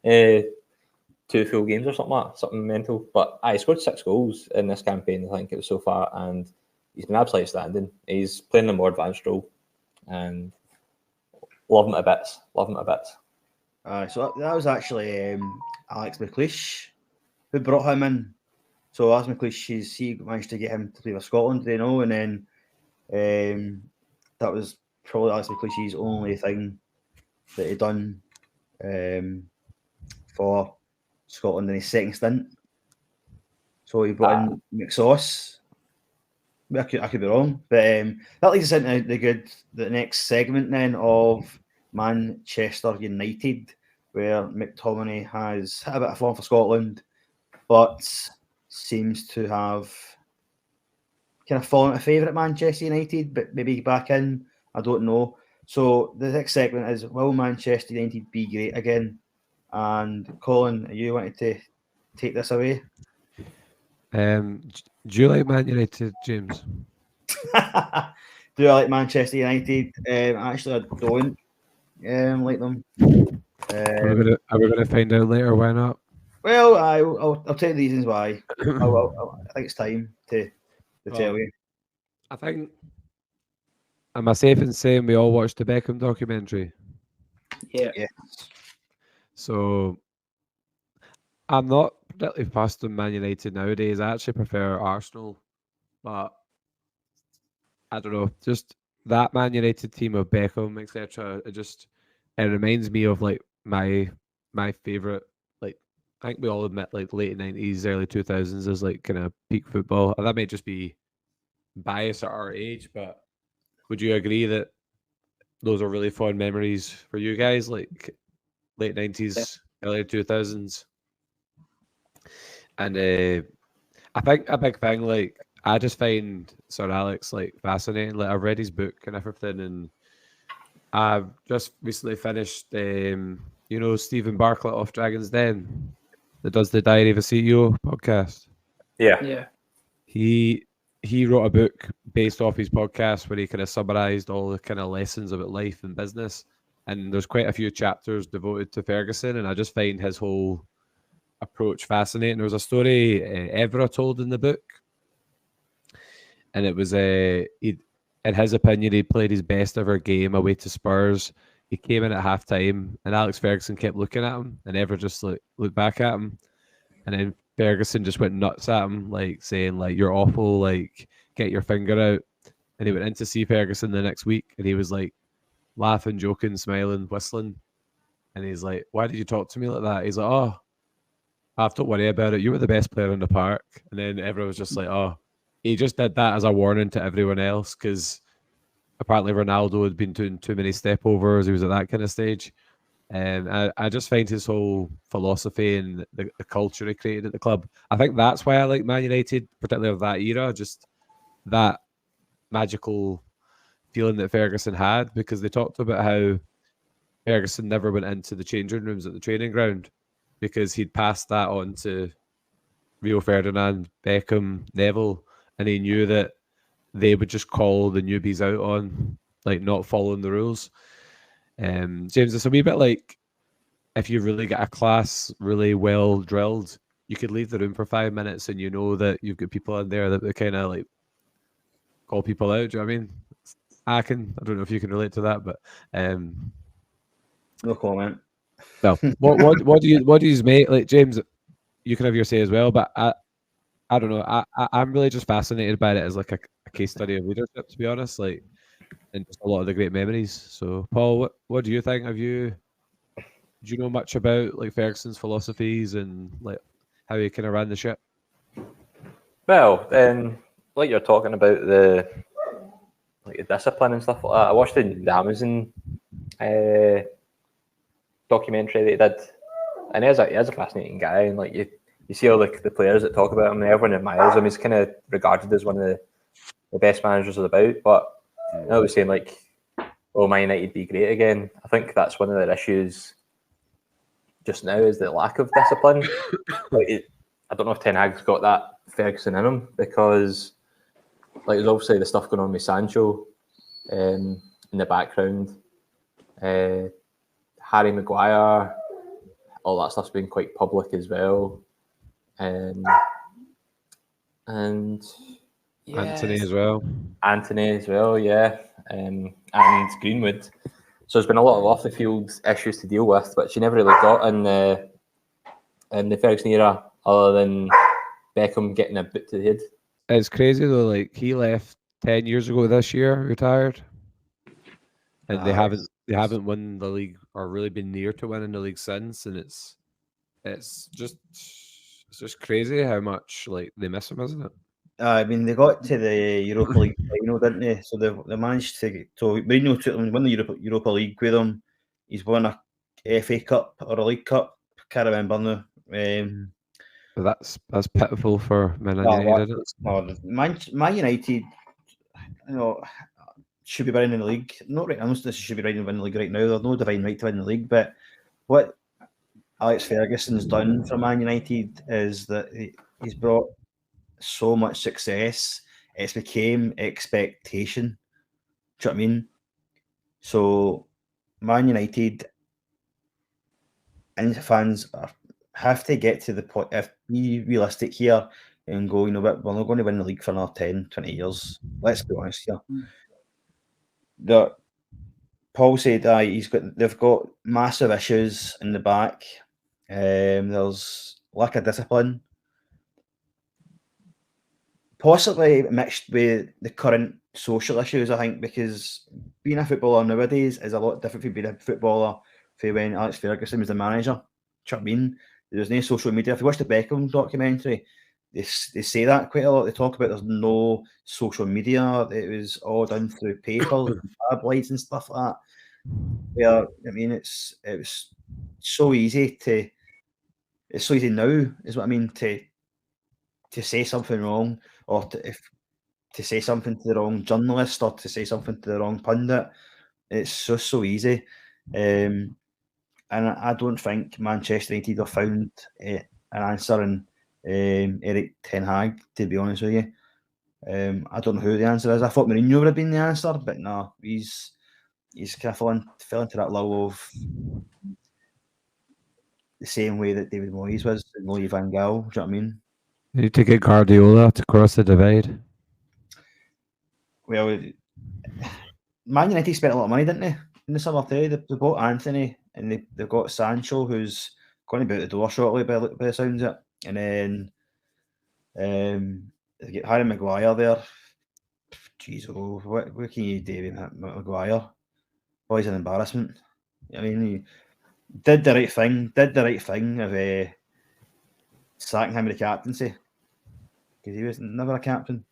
2 full games or something like that. Something mental. But I scored 6 goals in this campaign. I think it was so far, and he's been absolutely standing. He's playing a more advanced role, and love him to bits. So that was actually Alex McLeish who brought him in. So Alex McLeish, he managed to get him to play for Scotland, you know, and then that was probably Alex McLeish's only thing that he'd done for Scotland in his second stint. So he brought in McSauce. I could be wrong, but that leads us into the next segment then of Manchester United, where McTominay has had a bit of form for Scotland, but seems to have kind of fallen out of favour at Manchester United, but maybe back in. I don't know. So the next segment is, will Manchester United be great again? And Colin, you wanted to take this away? Do you like Man United, James? Do I like Manchester United? Actually, I don't like them. Are we going to find out later why not? Well, I'll tell you the reasons why. I think it's time to tell you. I think, am I safe in saying we all watched the Beckham documentary? Yeah. So, I'm not particularly fast on Man United nowadays. I actually prefer Arsenal, but I don't know. Just that Man United team of Beckham, etc. It reminds me of like my favorite. Like, I think we all admit like late 90s, early 2000s is like kind of peak football. And that may just be bias at our age, but would you agree that those are really fond memories for you guys, like late 90s, early 2000s? And I think a big thing, like, I just find Sir Alex like fascinating. Like, I've read his book and everything, and I've just recently finished Stephen Bartlett off Dragon's Den that does the Diary of a CEO podcast. Yeah. He wrote a book based off his podcast where he kind of summarized all the kind of lessons about life and business. And there's quite a few chapters devoted to Ferguson, and I just find his whole approach fascinating. There was a story Evra told in the book, and it was in his opinion, he played his best ever game away to Spurs. He came in at half time, and Alex Ferguson kept looking at him, and Evra just looked back at him, and then Ferguson just went nuts at him, like saying like, "You're awful, like get your finger out." And he went in to see Ferguson the next week, and he was like laughing, joking, smiling, whistling, and he's like, "Why did you talk to me like that?" He's like, "Oh, don't worry about it. You were the best player in the park." And then everyone was just like, "Oh." He just did that as a warning to everyone else because apparently Ronaldo had been doing too many stepovers. He was at that kind of stage. And I just find his whole philosophy and the culture he created at the club. I think that's why I like Man United, particularly of that era, just that magical feeling that Ferguson had, because they talked about how Ferguson never went into the changing rooms at the training ground because he'd passed that on to Rio Ferdinand, Beckham, Neville, and he knew that they would just call the newbies out on like not following the rules. James, it's a wee bit like if you really get a class really well drilled, you could leave the room for 5 minutes and you know that you've got people in there that they kind of like call people out. Do you know what I mean? I don't know if you can relate to that, but no comment. No. What do you make, like, James? You can have your say as well, but I don't know. I'm really just fascinated by it as like a case study of leadership, to be honest. Like, and just a lot of the great memories. So, Paul, what do you think? Do Do you know much about like Ferguson's philosophies and like how he kind of ran the ship? Well, like you're talking about the discipline and stuff like that. I watched the Amazon documentary that he did, and he is a fascinating guy. And like you see all the players that talk about him, and everyone admires him. He's kind of regarded as one of the best managers about. But I was saying like, "Oh, Man United be great again." I think that's one of their issues just now is the lack of discipline. I don't know if Ten Hag's got that Ferguson in him, because like there's obviously the stuff going on with Sancho in the background. Harry Maguire, all that stuff's been quite public as well. And yeah, Anthony as well. Yeah. And Greenwood. So there's been a lot of off the field issues to deal with, which you never really got in the Ferguson era, other than Beckham getting a boot to the head. It's crazy though. Like he left 10 years ago this year, retired, and they haven't won the league or really been near to winning the league since. And it's just crazy how much like they miss him, isn't it? I mean, they got to the Europa League final, didn't they? So they managed to. So Mourinho took them, won the Europa League with them. He's won a FA Cup or a League Cup. Can't remember now. But that's pitiful for Man United. Man United, should be winning the league. Not right. I don't think should be winning the league right now. There's no divine right to win the league. But what Alex Ferguson's done for Man United is that he's brought so much success. It's became expectation. Do you know what I mean? So Man United and fans have to get to the point, if be realistic here and go, you know what, we're not going to win the league for another 10, 20 years. Let's be honest here. Paul said they've got massive issues in the back. There's lack of discipline. Possibly mixed with the current social issues, I think, because being a footballer nowadays is a lot different from being a footballer from when Alex Ferguson was the manager. Do you know what I mean? There's no social media. If you watch the Beckham documentary, they say that quite a lot. They talk about there's no social media. It was all done through papers and tabloids and stuff like that. Where, I mean, it was so easy to. It's so easy now, is what I mean, to say something wrong, or to say something to the wrong journalist, or to say something to the wrong pundit. It's just so easy. And I don't think Manchester United have found an answer in Eric Ten Hag, to be honest with you. I don't know who the answer is. I thought Mourinho would have been the answer, but no, he's kind of fell into that lull of the same way that David Moyes was, and Louis van Gaal. Do you know what I mean? You need to get Guardiola to cross the divide. Well, Man United spent a lot of money, didn't they, in the summer too? They bought Anthony, and they've got Sancho, who's going to be out the door shortly by the sounds of it. And then they get Harry Maguire there. Jeez, what can you do with Maguire? Boy, he's an embarrassment. I mean, he did the right thing of sacking him with the captaincy, because he was never a captain.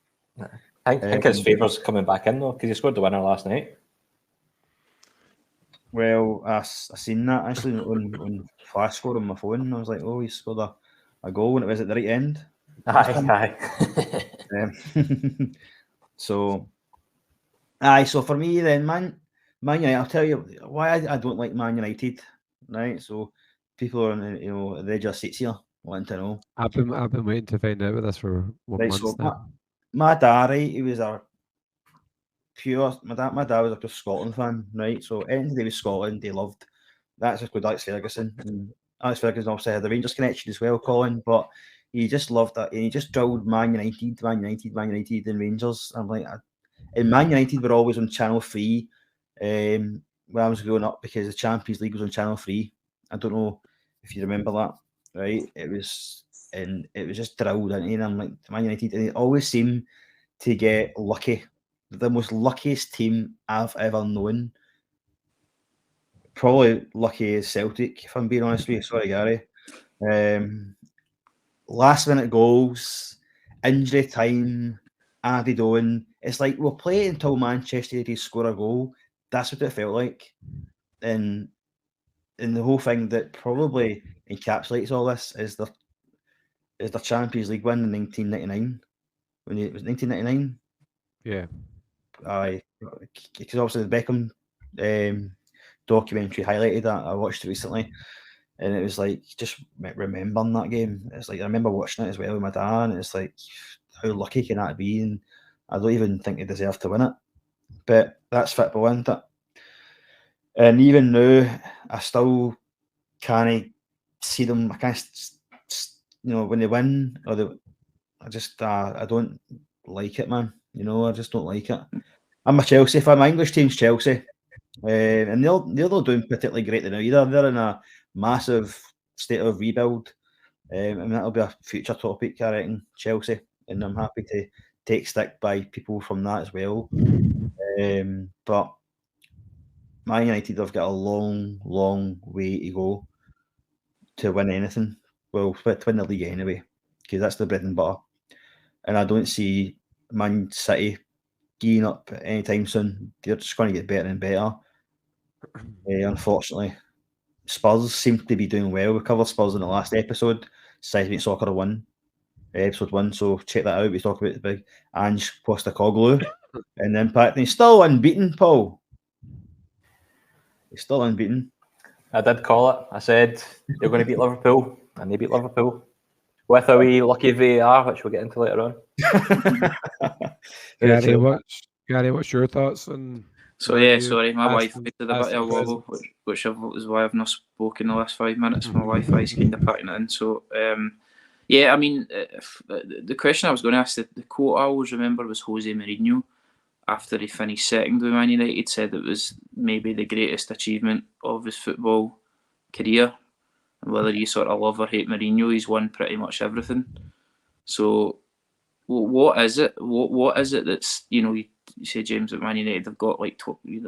I think his favour's coming back in though, because he scored the winner last night. Well, I seen that actually on flash score on my phone. I was like, oh, he scored a goal when it was at the right end. Aye. So for me then, Man United, I'll tell you why I don't like Man United, right? So people are on the edge of seats here wanting to know. I've been waiting to find out with this for months now. My dad, right, he was my dad was a pure Scotland fan, right? So anything to do with Scotland, he loved. That's just good Alex Ferguson. And Alex Ferguson obviously had the Rangers connection as well, Colin, but he just loved that. And he just drilled Man United, and Rangers. I'm like, and Man United were always on Channel 3 when I was growing up, because the Champions League was on Channel 3. I don't know if you remember that, right? It was just drilled into me, and I'm like, Man United, and they always seem to get lucky. The most luckiest team I've ever known probably lucky as Celtic, if I'm being honest with you. Sorry, Gary. Last minute goals, injury time, added on. It's like we'll play until Manchester United score a goal. That's what it felt like. And the whole thing that probably encapsulates all this is the Champions League win in 1999. When it was 1999. Yeah. Aye, because obviously the Beckham documentary highlighted that. I watched it recently, and it was like just remembering that game. It's like I remember watching it as well with my dad, and it's like how lucky can that be? And I don't even think they deserve to win it, but that's football, isn't it? And even now, I still can't see them. I can't, when they win or I don't like it, man. I just don't like it. I'm a Chelsea fan. My English team's Chelsea, and they're not doing particularly great now either. They're in a massive state of rebuild, and that'll be a future topic, I reckon. Chelsea, and I'm happy to take stick by people from that as well. But Man United have got a long, long way to go to win anything. Well, to win the league anyway, because that's the bread and butter. And I don't see Man City geeing up anytime soon. They're just going to get better and better. Unfortunately, Spurs seem to be doing well. We covered Spurs in the last episode. Seismic Soccer 1, episode 1. So check that out. We talk about the big Ange Postecoglou and the impact. And he's still unbeaten, Paul. He's still unbeaten. I did call it. I said they're going to beat Liverpool, and they beat Liverpool with a wee lucky VAR, which we'll get into later on. Gary, what's your thoughts on? So sorry, my Wi-Fi did a bit of a wobble, which is why I've not spoken the last 5 minutes. My Wi-Fi's kind of packing it in. So I mean, the question I was going to ask, the quote I always remember was Jose Mourinho after he finished second with Man United, said it was maybe the greatest achievement of his football career. And whether you sort of love or hate Mourinho, he's won pretty much everything. So what is it? What is it that's, you say, James, at Man United have got like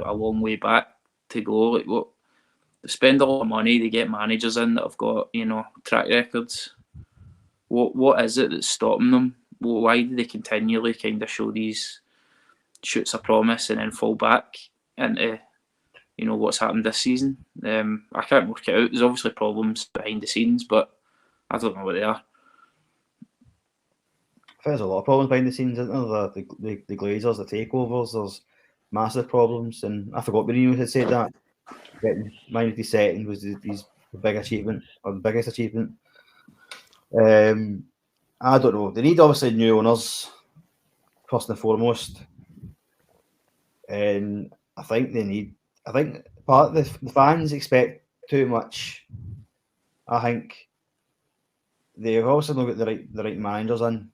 a long way back to go. Like what? They spend a lot of money, they get managers in that have got, track records. What is it that's stopping them? Why do they continually kind of show these shoots of promise and then fall back into what's happened this season? I can't work it out. There's obviously problems behind the scenes, but I don't know what they are. There's a lot of problems behind the scenes, isn't there? The Glazers, the takeovers, there's massive problems, and I forgot Mourinho had said that. Getting Man United second was his big achievement, or the biggest achievement. I don't know. They need obviously new owners, first and foremost. And I think part of the fans expect too much. I think they've also not got the right managers in.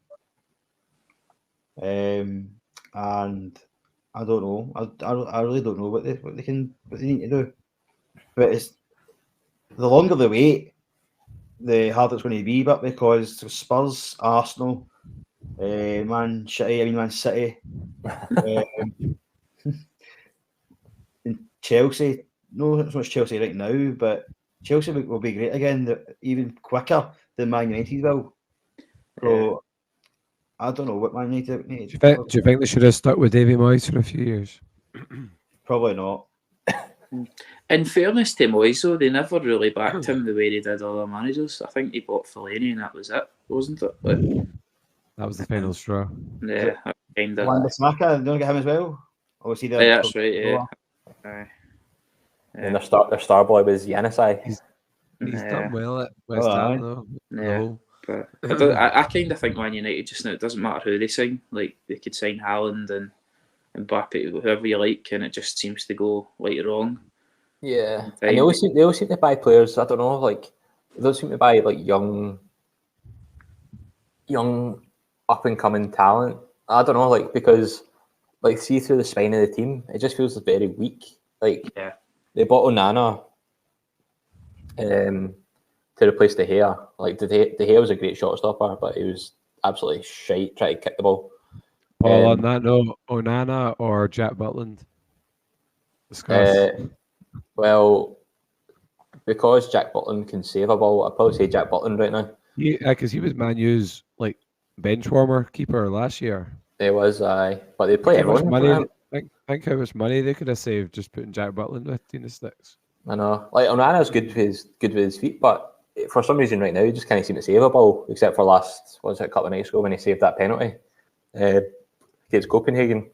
And I don't know. I really don't know what they need to do. But it's the longer they wait, the harder it's going to be. But because Spurs, Arsenal, Man City, and Chelsea. No, it's not Chelsea right now, but Chelsea will be great again, even quicker than Man United will. So I don't know what Man United need. Do you think they should have stuck with Davy Moyes for a few years? Probably not. In fairness to Moyes, though, they never really backed him the way they did other managers. I think he bought Fellaini and that was it, wasn't it? That was the final straw. Yeah, kind of. Wan-Bissaka, don't get him as well. Oh, see that? Yeah, that's right. Yeah. And their star boy was Janusaj. He's done well at West Ham, though. Yeah. But I kind of think Man United just now, it doesn't matter who they sign. Like, they could sign Haaland and Mbappe, whoever you like, and it just seems to go like wrong. Yeah, and they always seem to buy players. I don't know, like they don't seem to buy like young up and coming talent. I don't know, like because like see through the spine of the team, it just feels very weak. Like they bought Onana to replace De Gea. Like De Gea was a great shot stopper, but he was absolutely shite trying to kick the ball. On that note, Onana or Jack Butland? Well, because Jack Butland can save a ball, I'd probably say Jack Butland right now. Because he was Man U's like bench warmer keeper last year. There was, but they play Think how much everyone. money? Think how much money they could have saved just putting Jack Butland with in the sticks. I know. Like Onana's good with his feet, but for some reason right now he just can't seem to save a ball, except for a couple of nights ago when he saved that penalty against Copenhagen.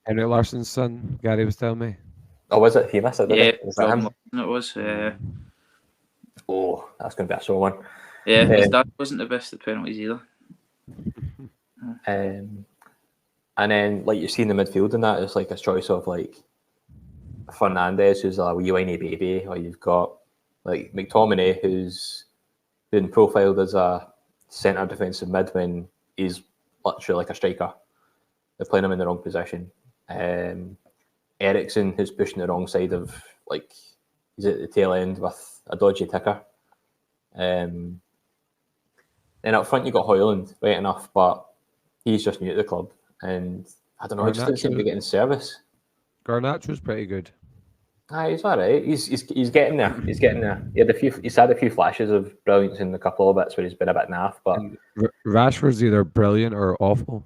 Henrik Larsson's son, Gary was telling me. Oh, was it? He missed it, Yeah, didn't he? Was that him? it was. Oh, that's going to be a sore one. Yeah, his dad wasn't the best at penalties either. And then, like you see in the midfield and that, it's like a choice of like Fernandes, who's a wee whiny baby, or you've got like McTominay, who's been profiled as a centre defensive mid when he's literally like a striker. They're playing him in the wrong position. Eriksen, who's pushing the wrong side of, like, he's at the tail end with a dodgy ticker. Then up front you got Højlund, right enough, but he's just new to the club, and I don't know, he just didn't seem to be getting service. Garnacho's pretty good. He's all right. He's getting there. He's getting there. He's had a few flashes of brilliance in a couple of bits where he's been a bit naff, but Rashford's either brilliant or awful.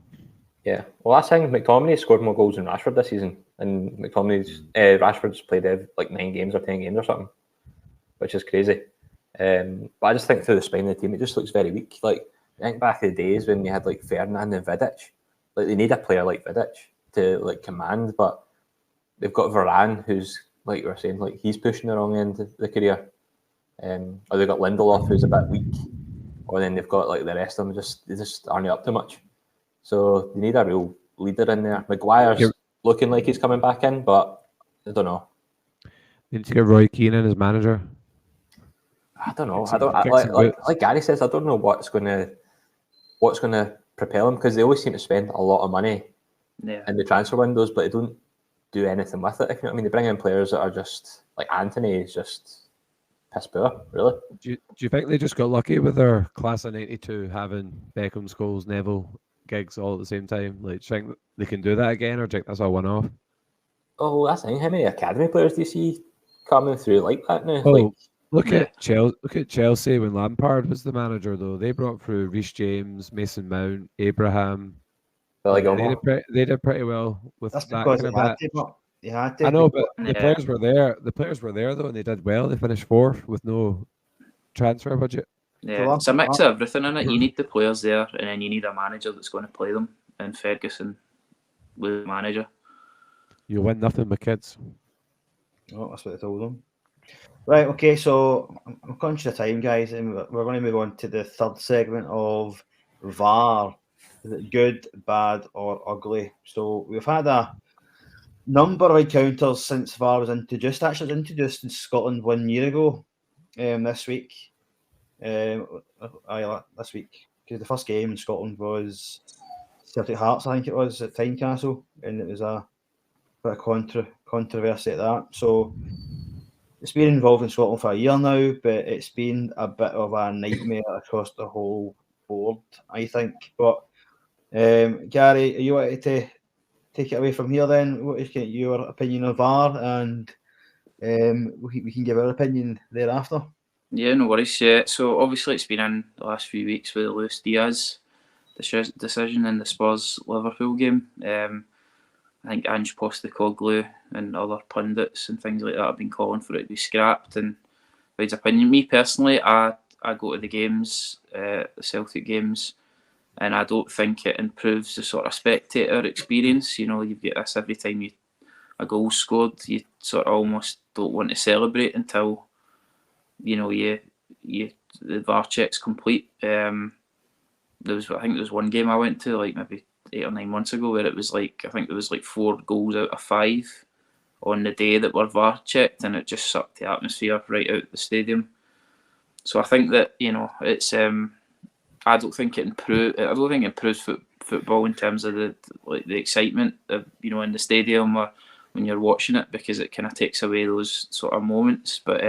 Yeah. Well, last time McTominay scored more goals than Rashford this season, and Rashford's played like 9 games or 10 games or something, which is crazy. But I just think through the spine of the team, it just looks very weak. Like, I think back in the days when you had like Ferdinand and Vidic, like they need a player like Vidic to like command, but they've got Varane, who's, like you were saying, like he's pushing the wrong end of the career, or they've got Lindelof, who's a bit weak, or then they've got like the rest of them they just aren't up too much. So you need a real leader in there. Maguire's looking like he's coming back in, but I don't know. You need to get Roy Keane in as manager. I don't know. Like Gary says, I don't know what's going to propel him, because they always seem to spend a lot of money in the transfer windows, but they don't do anything with it. If you know what I mean, they bring in players that are just like Anthony is just piss poor, really. Do you think they just got lucky with their class of '92 having Beckham, Scholes, Neville, Giggs all at the same time? Like, do you think they can do that again, or do you think that's a one-off? Oh, that's the thing. How many academy players do you see coming through like that now? Oh, look at Chelsea when Lampard was the manager, though. They brought through Reece James, Mason Mount, Abraham. They did pretty well with that kind of batch. They had to. I know, but the players were there. The players were there though, and they did well. They finished 4th with no transfer budget. Yeah, it's a mix of everything in it. You need the players there, and then you need a manager that's going to play them. And Ferguson was the manager. You win nothing with kids. Oh, that's what they told them. Right, okay, so I'm conscious of time, guys, and we're going to move on to the third segment of VAR. Is it good, bad, or ugly? So we've had a number of encounters since VAR was introduced. Actually, it was introduced in Scotland 1 year ago. This week, because the first game in Scotland was Celtic Hearts, I think it was, at Tynecastle, and it was a bit of controversy at that. So it's been involved in Scotland for a year now, but it's been a bit of a nightmare across the whole board, I think. But Gary, are you wanting to take it away from here then? What is your opinion of VAR, and we can give our opinion thereafter? Yeah, no worries. Yeah, so obviously it's been in the last few weeks with the Luis Diaz decision in the Spurs-Liverpool game. I think Ange Postecoglou and other pundits and things like that have been calling for it to be scrapped. And by his opinion, me personally, I go to the games, the Celtic games, and I don't think it improves the sort of spectator experience. You know, you get this every time a goal scored, you sort of almost don't want to celebrate until, you know, the VAR check's complete. I think there was one game I went to, like maybe 8 or 9 months ago, where it was like, I think there was like 4 goals out of 5 on the day that were VAR checked, and it just sucked the atmosphere right out the stadium. So I think that, you know, it's I don't think it improves football in terms of the excitement of, you know, in the stadium or when you're watching it, because it kind of takes away those sort of moments. But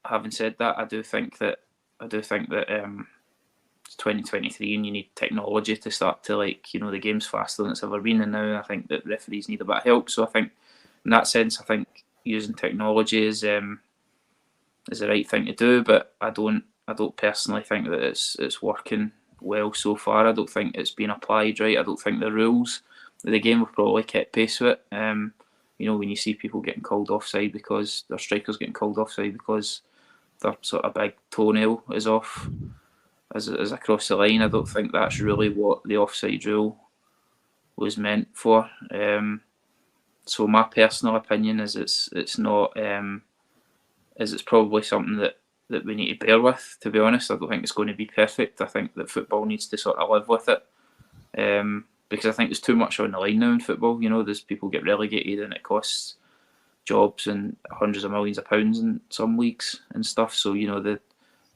having said that, I do think that it's 2023 and you need technology to start to, like, you know, the game's faster than it's ever been, and now I think that referees need a bit of help. So I think in that sense, I think using technology is the right thing to do, but I don't personally think that it's working well so far. I don't think it's been applied right. I don't think the rules of the game have probably kept pace with it. When you see people getting called offside because their strikers getting called offside because their sort of big toenail is off as across the line, I don't think that's really what the offside rule was meant for. So my personal opinion is it's not. It's probably something that we need to bear with. To be honest, I don't think it's going to be perfect. I think that football needs to sort of live with it, because I think there's too much on the line now in football. There's people get relegated and it costs jobs and hundreds of millions of pounds in some leagues and stuff. So the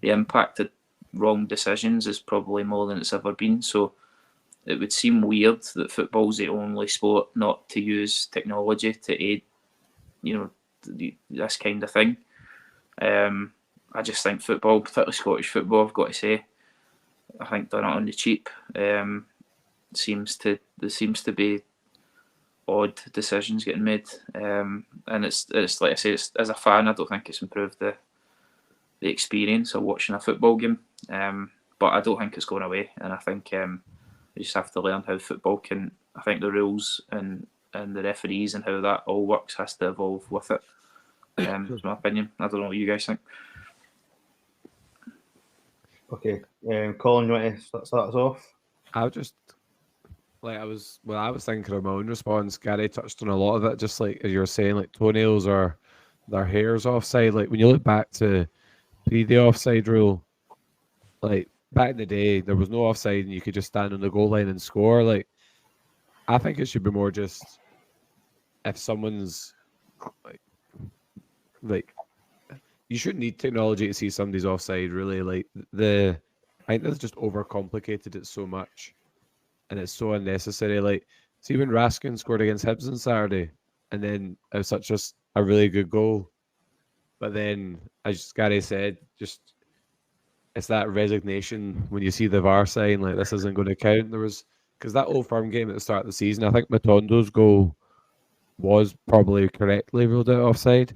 impact of wrong decisions is probably more than it's ever been. So it would seem weird that football's the only sport not to use technology to aid, this kind of thing. I just think football, particularly Scottish football, I've got to say, I think done it on the cheap. There seems to be odd decisions getting made, and it's like I say, as a fan, I don't think it's improved the experience of watching a football game. But I don't think it's going away, and I think we just have to learn how football can. I think the rules and the referees and how that all works has to evolve with it. That's my opinion. I don't know what you guys think. Okay, Colin, you want to start us off? I was thinking of my own response. Gary touched on a lot of it, just like as you were saying, like toenails or their hairs offside. Like when you look back to the offside rule, like back in the day, there was no offside and you could just stand on the goal line and score. Like I think it should be more just if someone's like you shouldn't need technology to see somebody's offside. Really, like I think they've just overcomplicated it so much. And it's so unnecessary. Like, see when Raskin scored against Hibs on Saturday, and then it was such a really good goal. But then, as Gary said, just it's that resignation when you see the VAR saying like this isn't going to count. Because that Old Firm game at the start of the season, I think Matondo's goal was probably correctly ruled out offside,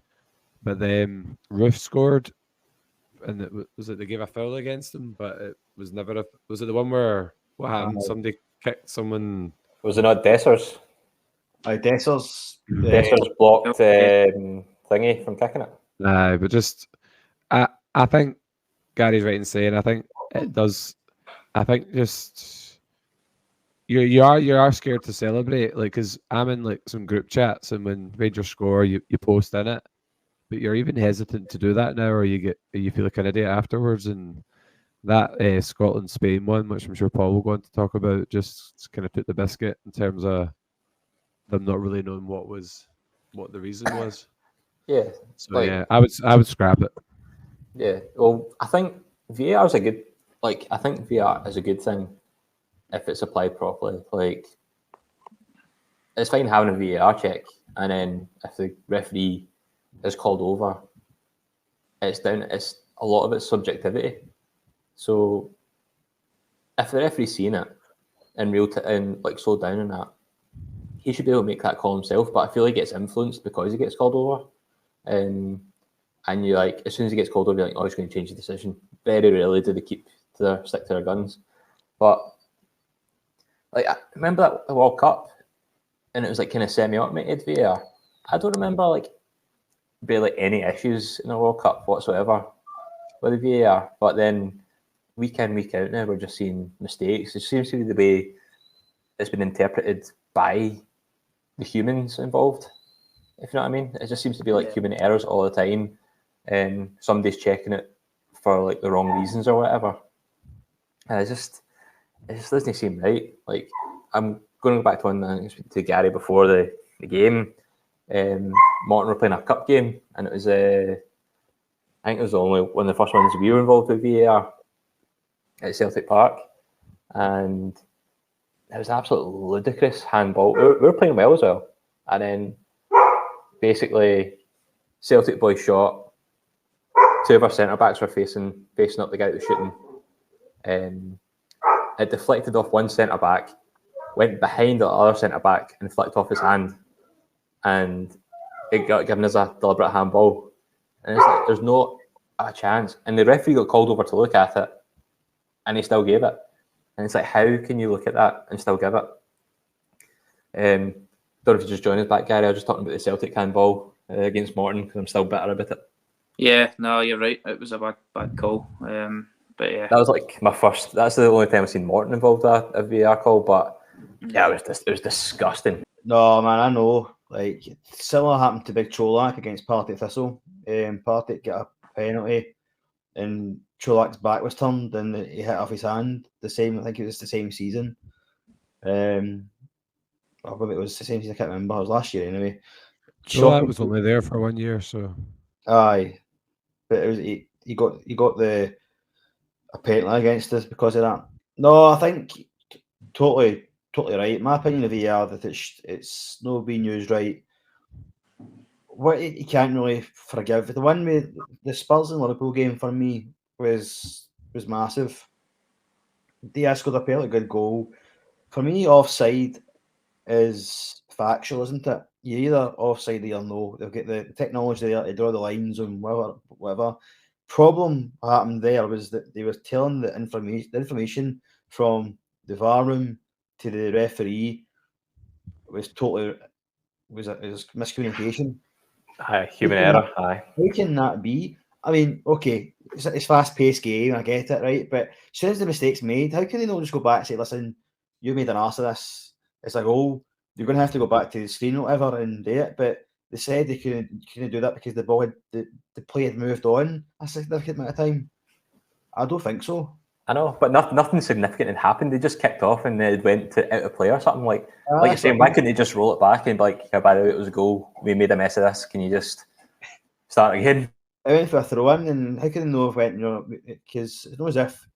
but then Roof scored, and they gave a foul against him, but it was never was it the one where what happened? Somebody kicked someone. Was it not Dessers? Dessers. Dessers blocked thingy from kicking it. But just I think Gary's right in saying I think it does. I think just you are scared to celebrate, like because I'm in like some group chats and when Rangers score, you post in it, but you're even hesitant to do that now, or you feel like an idiot afterwards. And that Scotland-Spain one, which I'm sure Paul will go on to talk about, just kind of put the biscuit in terms of them not really knowing what the reason was. Yeah. So yeah, I would scrap it. Yeah. Well, I think VAR is a good. Like, I think VAR is a good thing if it's applied properly. Like, it's fine having a VAR check, and then if the referee is called over, it's a lot of it's subjectivity. So if the referee's seeing it in real and like slow down on that, he should be able to make that call himself. But I feel like it's influenced because he gets called over. And you like as soon as he gets called over, you're like, oh, he's going to change the decision. Very rarely do they stick to their guns. But like I remember that the World Cup, and it was like kind of semi-automated VAR. I don't remember like barely any issues in the World Cup whatsoever with the VAR. But then week in, week out now, we're just seeing mistakes. It seems to be the way it's been interpreted by the humans involved, if you know what I mean. It just seems to be like human errors all the time, and somebody's checking it for like the wrong reasons or whatever. And it just doesn't seem right. Like, I'm going to go back to one I spoke to Gary before the game. Morton were playing a cup game, and it was I think it was only one of the first ones we were involved with VAR at Celtic Park, and it was an absolute ludicrous handball. We were playing well as well, and then basically Celtic boys shot. Two of our centre backs were facing up the guy that was shooting. It deflected off one centre back, went behind the other centre back, and flicked off his hand, and it got given as a deliberate handball. And it's like there's no a chance, and the referee got called over to look at it, and he still gave it. And it's like, how can you look at that and still give it? Don't know if you just joined us back, Gary. I was just talking about the Celtic handball against Morton because I'm still bitter about it. Yeah, no, you're right. It was a bad call. But yeah, that was like my first. That's the only time I've seen Morton involved with a VAR call. But yeah, it was disgusting. No, man, I know. Like, similar happened to Big Cholak against Partick Thistle. Partick got a penalty, and Cholak's back was turned, and he hit off his hand. I think it was the same season. Or maybe it was the same season. I can't remember. It was last year anyway. That was only there for 1 year, so. Aye, but it was he got a penalty against us because of that. No, I think totally right. My opinion of VAR that it's not being used right. What you can't really forgive. The one with the Spurs and Liverpool game for me was massive. Diaz scored a fairly good goal. For me, offside is factual, isn't it? You're either offside or you're no. They'll get the technology there to draw the lines and whatever. Problem happened there was that they were telling the information from the VAR room to the referee was miscommunication. Aye, human error. Aye. How can that be? I mean, okay, it's fast-paced game, I get it, right? But as soon as the mistake's made, how can they not just go back and say, listen, you made an arse of this. It's a goal. You're going to have to go back to the screen or whatever and do it. But they said they couldn't do that because the ball the play had moved on a significant amount of time. I don't think so. I know, but nothing significant had happened. They just kicked off and they went to out of play or something. Like you're saying, why couldn't they just roll it back and be like, yeah, by the way, it was a goal. We made a mess of this. Can you just start again? I went for a throw-in, and how can they know if it went, because it's not as if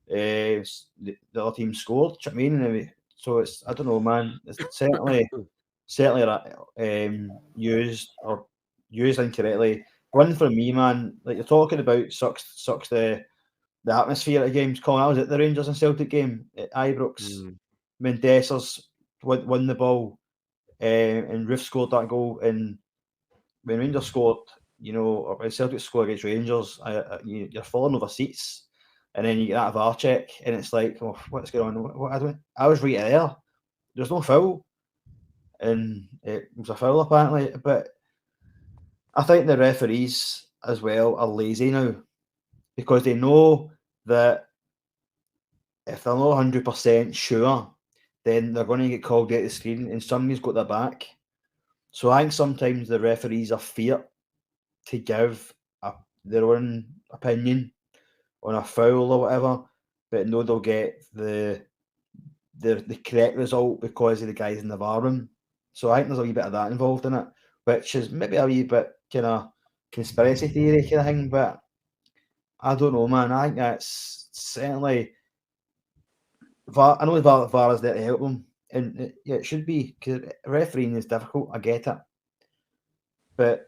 the other team scored. Do you know what I mean? So it's, I don't know, man. It's certainly used incorrectly. One for me, man. Like you're talking about, sucks the atmosphere at the games. Colin, I was at the Rangers and Celtic game at Ibrox. Mendesers won the ball, and Roof scored that goal. And when Rangers scored, or when Celtic score against Rangers, you're falling over seats, and then you get that VAR check, and it's like, oh, what's going on? I was right there. There's no foul, and it was a foul apparently. But I think the referees as well are lazy now because they know that if they're not 100% sure, then they're going to get called out the screen, and somebody's got their back. So I think sometimes the referees are feared to give their own opinion on a foul or whatever, but no, they'll get the correct result because of the guys in the VAR room. So I think there's a wee bit of that involved in it, which is maybe a wee bit kind of conspiracy theory kind of thing, but I don't know, man. I think that's certainly VAR. I know the VAR is there to help them, and it should be, because refereeing is difficult. I get it, but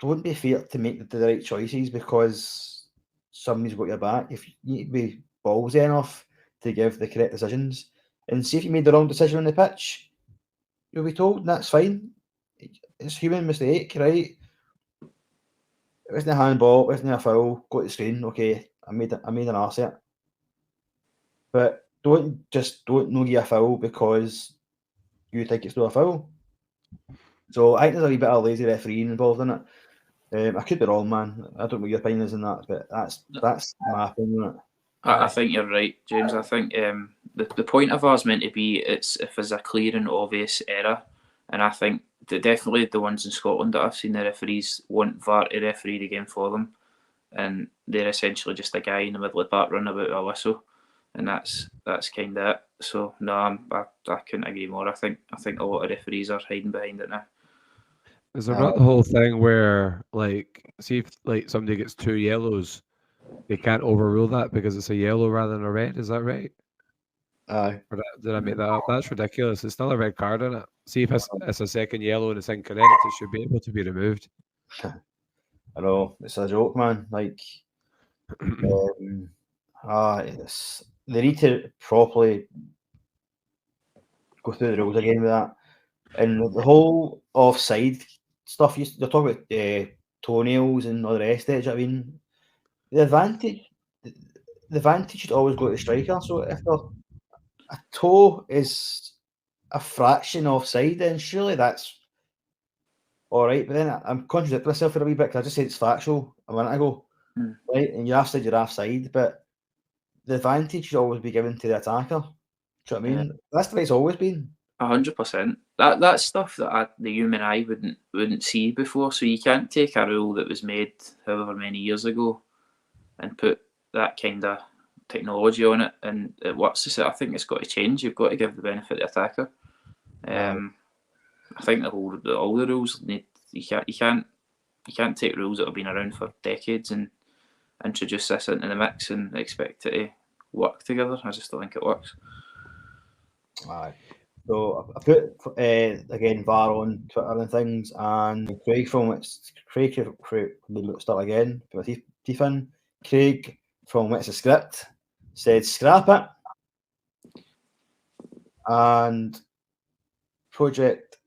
don't be feared to make the right choices because somebody's got your back. If you need to be ballsy enough to give the correct decisions, and see if you made the wrong decision on the pitch, you'll be told, and that's fine. It's human mistake, right? It wasn't a handball, it wasn't a foul, go to the screen, okay, I made an arse of it. But don't not give a foul because you think it's not a foul. So I think there's a wee bit of lazy refereeing involved in it. I could be wrong, man. I don't know what your opinion is on that, but that's my opinion on it. I think you're right, James. I think the point of VAR is meant to be if there's a clear and obvious error, and I think that definitely the ones in Scotland that I've seen, the referees want VAR to referee the game for them, and they're essentially just a guy in the middle of the park running about a whistle, and that's kind of it. So no, I couldn't agree more. I think a lot of referees are hiding behind it now. Is there not the whole thing where, like, see if like somebody gets 2 yellows, they can't overrule that because it's a yellow rather than a red? Is that right? Aye. Or did I make that up? That's ridiculous. It's still a red card in it. See if it's a second yellow and it's incorrect, it should be able to be removed. I know, it's a joke, man. Like, they need to properly go through the rules again with that. And the whole offside stuff, you're talking about toenails and all the rest of it. I mean, the advantage should always go to the striker. So if a toe is a fraction offside, then surely that's all right. But then I'm contradicting myself for a wee bit because I just said it's factual a minute ago, right? And you're offside, but the advantage should always be given to the attacker. Do you know what I mean? That's the way it's always been. 100%. That's stuff that the human eye wouldn't see before. So you can't take a rule that was made however many years ago and put that kind of technology on it, and it works. I think it's got to change. You've got to give the benefit to the attacker. I think all the rules need. You can't take rules that have been around for decades and introduce this into the mix and expect it to work together. I just don't think it works. Aye. So I put again VAR on Twitter and things, and Craig start again. Put my teeth in. Craig from What's the Script said scrap it, and Project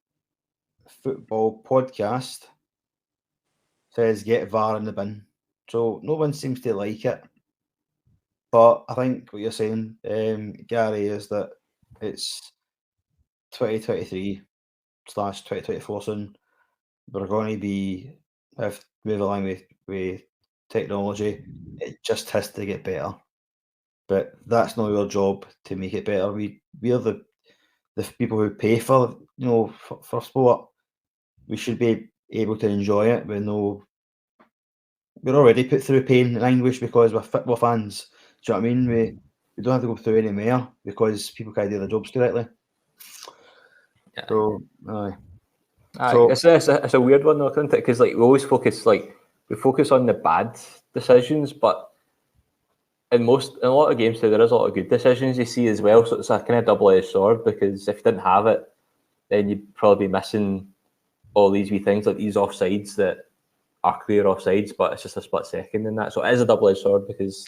Football Podcast says get VAR in the bin. So no one seems to like it, but I think what you're saying, Gary, is that it's 2023/2024 soon. We're going to be moving along with technology. It just has to get better, but that's not our job to make it better. We are the people who pay for for sport. We should be able to enjoy it. We're already put through pain and anguish because we're football fans. Do you know what I mean? We don't have to go through any more because people can't do their jobs correctly. Yeah. So, aye. So, it's a weird one though, isn't it? Because we always focus on the bad decisions, but in a lot of games there is a lot of good decisions you see as well. So it's a kind of double-edged sword, because if you didn't have it, then you'd probably be missing all these wee things like these offsides that are clear offsides, but it's just a split second in that. So it is a double-edged sword because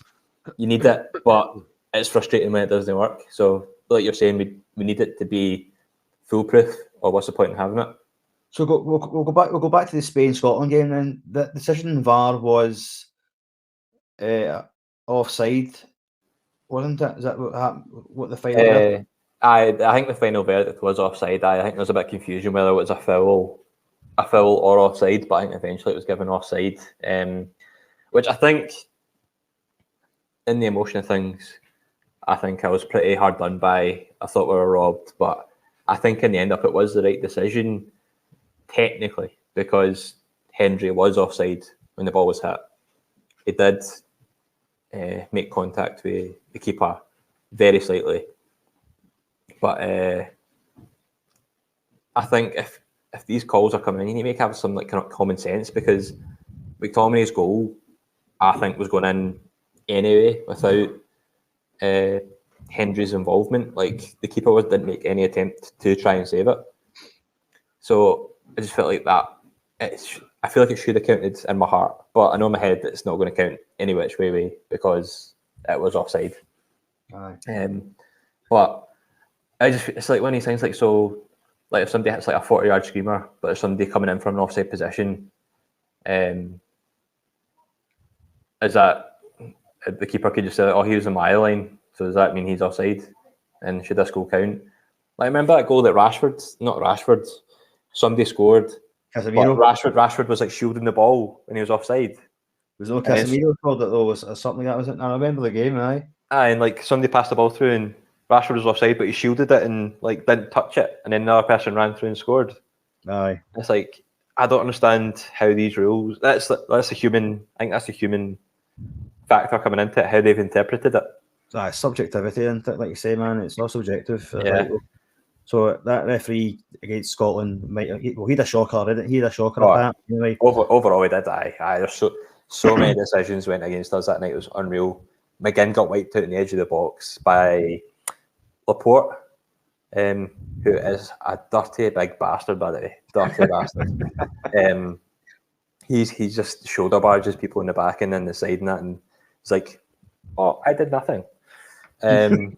you need it, but it's frustrating when it doesn't work. So like you're saying, we need it to be foolproof, or what's the point in having it? So we'll go back to the Spain-Scotland game then. The decision in VAR was offside, wasn't it? Is that what the final verdict? I think the final verdict was offside. I think there was a bit of confusion whether it was a foul or offside, but I think eventually it was given offside. Which I think, in the emotion of things, I think I was pretty hard done by. I thought we were robbed, but I think in the end up it was the right decision, technically, because Hendry was offside when the ball was hit. He did make contact with the keeper very slightly. But I think if these calls are coming in, you need to have some kind of common sense, because McTominay's goal, I think, was going in anyway without Hendry's involvement. The keeper didn't make any attempt to try and save it. So I just felt like that. I feel like it should have counted in my heart, but I know in my head that it's not going to count any which way because it was offside. Aye. But it's like one of these things. If somebody hits a 40-yard screamer, but there's somebody coming in from an offside position, is that the keeper could just say, "Oh, he was in my eye line," so does that mean he's offside? And should this goal count? Remember that goal that somebody scored. Casemiro. Rashford was shielding the ball when he was offside. Was no Casemiro called it though? Was something like that? Was it? I remember the game. Aye. And somebody passed the ball through and Rashford was offside, but he shielded it and didn't touch it, and then another person ran through and scored. Aye. It's I don't understand how these rules. That's a human. I think that's a human factor coming into it. How they've interpreted it. Aye, subjectivity, and like you say, man, it's not subjective. Yeah. So that referee against Scotland he had a shocker, didn't he? He had a shocker. Anyway. Overall, he did. Aye. There's so many decisions went against us that night. It was unreal. McGinn got wiped out in the edge of the box by Laporte, who is a dirty big bastard, by the way. Dirty bastard. He's just shoulder barges people in the back and then the side and that, and it's like, oh, I did nothing. And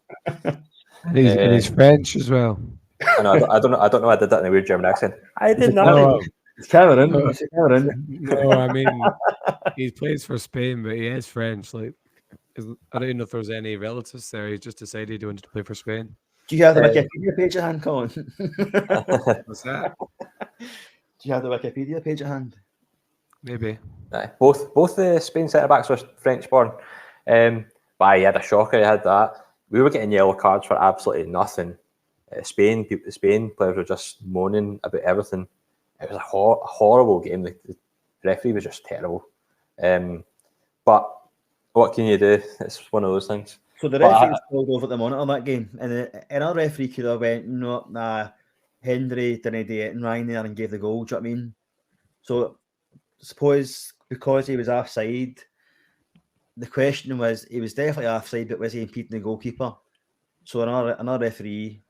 he's French as well. I don't know. I did that in a weird German accent. I did nothing. It's Cameron. It's Cameron. No, I mean he plays for Spain, but he is French. Like, I don't even know if there's any relatives there. He just decided he wanted to play for Spain. Do you have the Wikipedia page at hand, Colin? What's that? Do you have the Wikipedia page at hand? Maybe. Aye. Both the Spain centre backs were French born. But he had a shocker. He had that. We were getting yellow cards for absolutely nothing. Spain players were just moaning about everything. It was a horrible game. The referee was just terrible. But what can you do? It's one of those things. So the referee was called over the monitor that game, and another referee could have went, no, nah, Henry didn't do it, and Ryan there and gave the goal. Do you know what I mean? So suppose because he was offside, the question was he was definitely offside, but was he impeding the goalkeeper? So another referee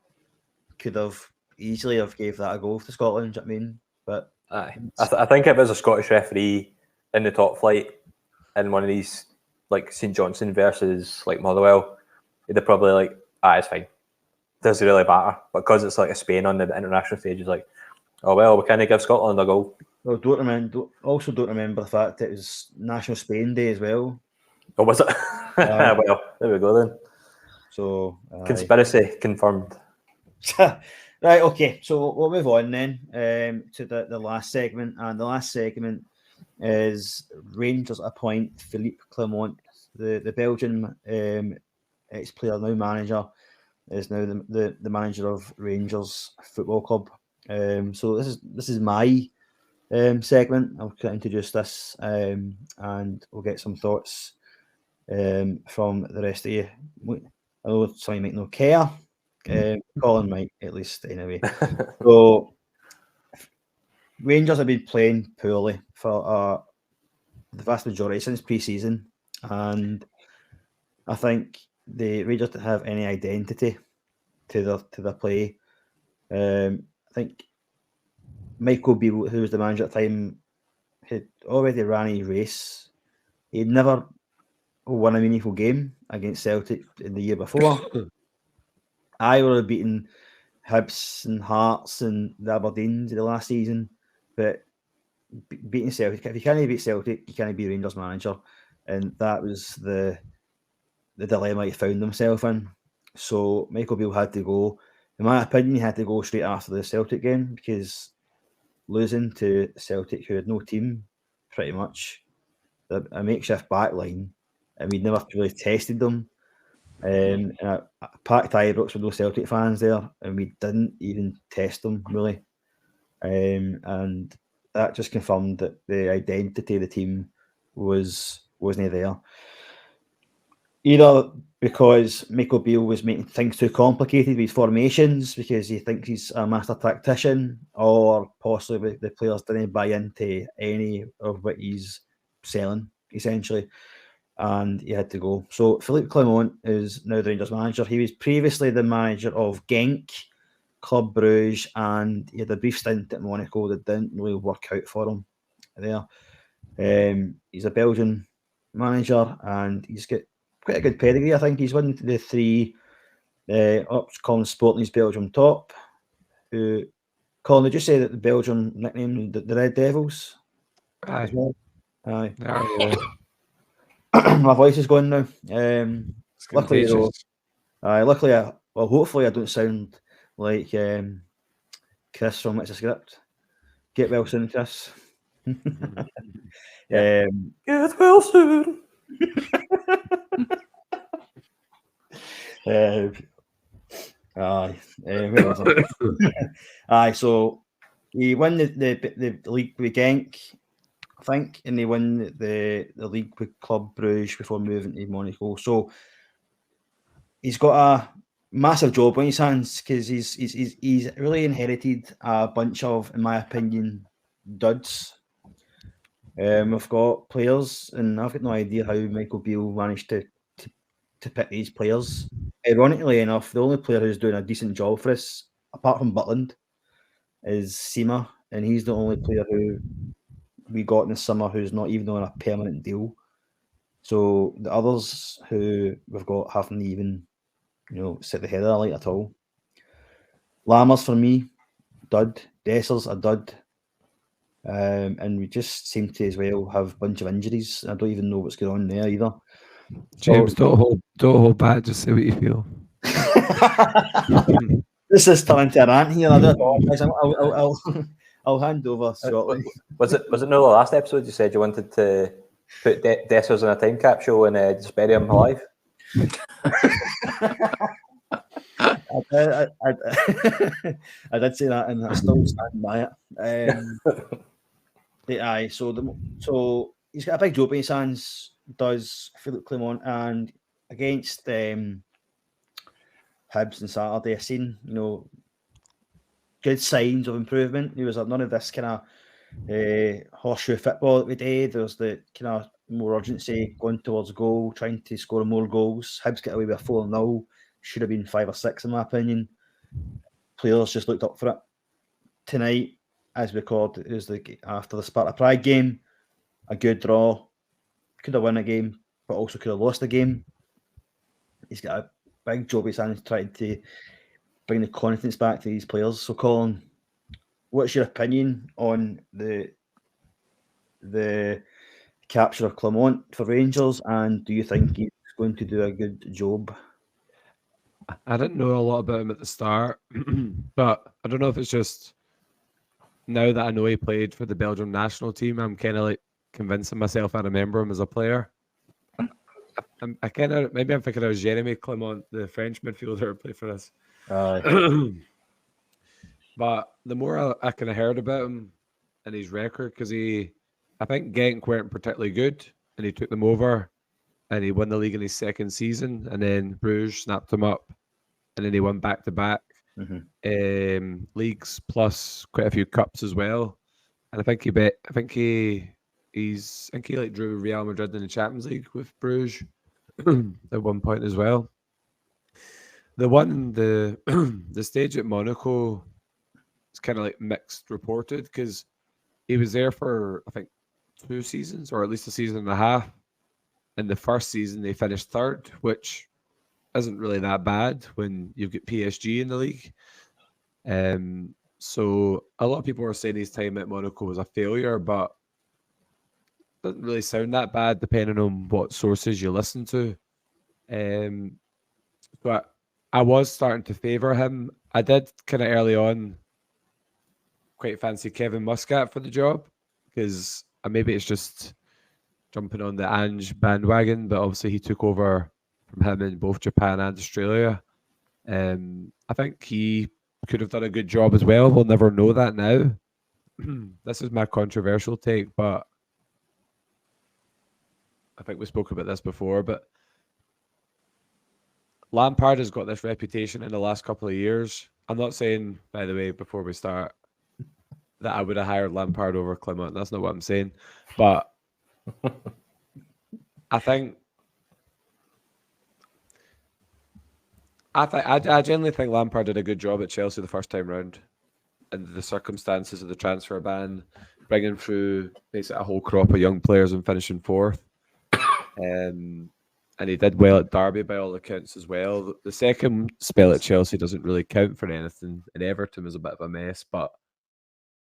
could have easily have gave that a go to Scotland. Do you know what I mean? But I think if it was a Scottish referee in the top flight in one of these, like St Johnstone versus like Motherwell, they'd probably like, it's fine. Doesn't really matter. But because it's like a Spain on the international stage, it's like, oh well, we can't give Scotland a goal. Well, don't remember the fact that it was National Spain Day as well. Oh, was it? Well, there we go then. So conspiracy confirmed. Right, okay. So we'll move on then to the last segment, and the last segment is Rangers appoint Philippe Clement, the Belgian ex-player, now manager, is now the manager of Rangers Football Club. So this is my segment. I'll introduce this, and we'll get some thoughts from the rest of you. I know some of you might not care. Colin might, at least, anyway. So Rangers have been playing poorly for the vast majority since pre-season, and I think the Rangers don't have any identity to their play. I think Michael Beale, who was the manager at the time, had already ran a race. He'd never won a meaningful game against Celtic in the year before. I would have beaten Hibs and Hearts and the Aberdeens the last season, but beating Celtic, if you can't beat Celtic, you can't be Rangers manager, and that was the dilemma he found himself in. So Michael Beale had to go. In my opinion, he had to go straight after the Celtic game, because losing to Celtic, who had no team, pretty much, a makeshift back line, and we'd never really tested them. And a packed Ibrox with no Celtic fans there, and we didn't even test them really. And that just confirmed that the identity of the team wasn't there. Either because Michael Beale was making things too complicated with his formations because he thinks he's a master tactician, or possibly the players didn't buy into any of what he's selling, essentially, and he had to go. So Philippe Clement is now the Rangers manager. He was previously the manager of Genk, Club Brugge, and he had a brief stint at Monaco that didn't really work out for him there. He's a Belgian manager, and he's got quite a good pedigree. I think he's won the 3 Colin Sporting's Belgium top. Colin, did you say that the Belgian nickname the Red Devils? Aye. Well? Aye. Oh, My voice is going now. it's Luckily, contagious. hopefully I don't sound like Chris from It's a Script. Get well soon, Chris. Get well soon. Aye, so he won the league with Genk, I think, and they won the league with Club Brugge before moving to Monaco. So he's got a massive job on his hands, because he's really inherited a bunch of, in my opinion, duds. We've got players, and I've got no idea how Michael Beale managed to pick these players. Ironically enough, the only player who's doing a decent job for us, apart from Butland, is Seema, and he's the only player who we got in the summer who's not even on a permanent deal. So the others who we've got haven't even, set the head of the light at all. Lammers for me, dud. Dessers a dud. And we just seem to as well have a bunch of injuries. I don't even know what's going on there either. James, don't hold back. Just say what you feel. This is turning to a rant here. I do apologise. I'll hand over shortly. Was it no the last episode you said you wanted to put Dessers in a time capsule and just bury him alive? I did say that, and I still stand by it. Aye, so he's got a big job in his hands. Does Philippe Clement, and against Hibs on Saturday, I seen good signs of improvement. There was none of this kind of horseshoe football that we did. There was the kind of more urgency going towards goal, trying to score more goals. Hibs get away with a 4-0. Should have been 5 or 6 in my opinion. Players just looked up for it. Tonight, as we record, it was after the Sparta Pride game, a good draw. Could have won a game, but also could have lost a game. He's got a big job in his hands trying to bring the confidence back to these players. So, Colin, what's your opinion on the capture of Clement for Rangers, and do you think he's going to do a good job? I didn't know a lot about him at the start, but I don't know if it's just now that I know he played for the Belgium national team, I'm kind of like convincing myself I remember him as a player. I kind of maybe I'm thinking of Jeremy Clement, the French midfielder who played for us. But the more I kind of heard about him and his record, because I think Genk weren't particularly good, and he took them over, and he won the league in his second season, and then Bruges snapped him up, and then he won back-to-back leagues plus quite a few cups as well. And I think he drew Real Madrid in the Champions League with Bruges at one point as well. The stage at Monaco is kind of like mixed reported, because he was there for I think 2 seasons, or at least a season and a half. In the first season, they finished third, which isn't really that bad when you get PSG in the league. So a lot of people were saying his time at Monaco was a failure, but it doesn't really sound that bad depending on what sources you listen to. But I was starting to favour him. I did kind of early on quite fancy Kevin Muscat for the job, because maybe it's just jumping on the Ange bandwagon, but obviously he took over from him in both Japan and Australia. I think he could have done a good job as well. We'll never know that now. This is my controversial take, but I think we spoke about this before, but Lampard has got this reputation in the last couple of years. I'm not saying, by the way, before we start, that I would have hired Lampard over Clement. That's not what I'm saying. But I genuinely think Lampard did a good job at Chelsea the first time round, and the circumstances of the transfer ban, bringing through basically a whole crop of young players and finishing fourth. And he did well at Derby by all accounts as well. The second spell at Chelsea doesn't really count for anything, and Everton was a bit of a mess, but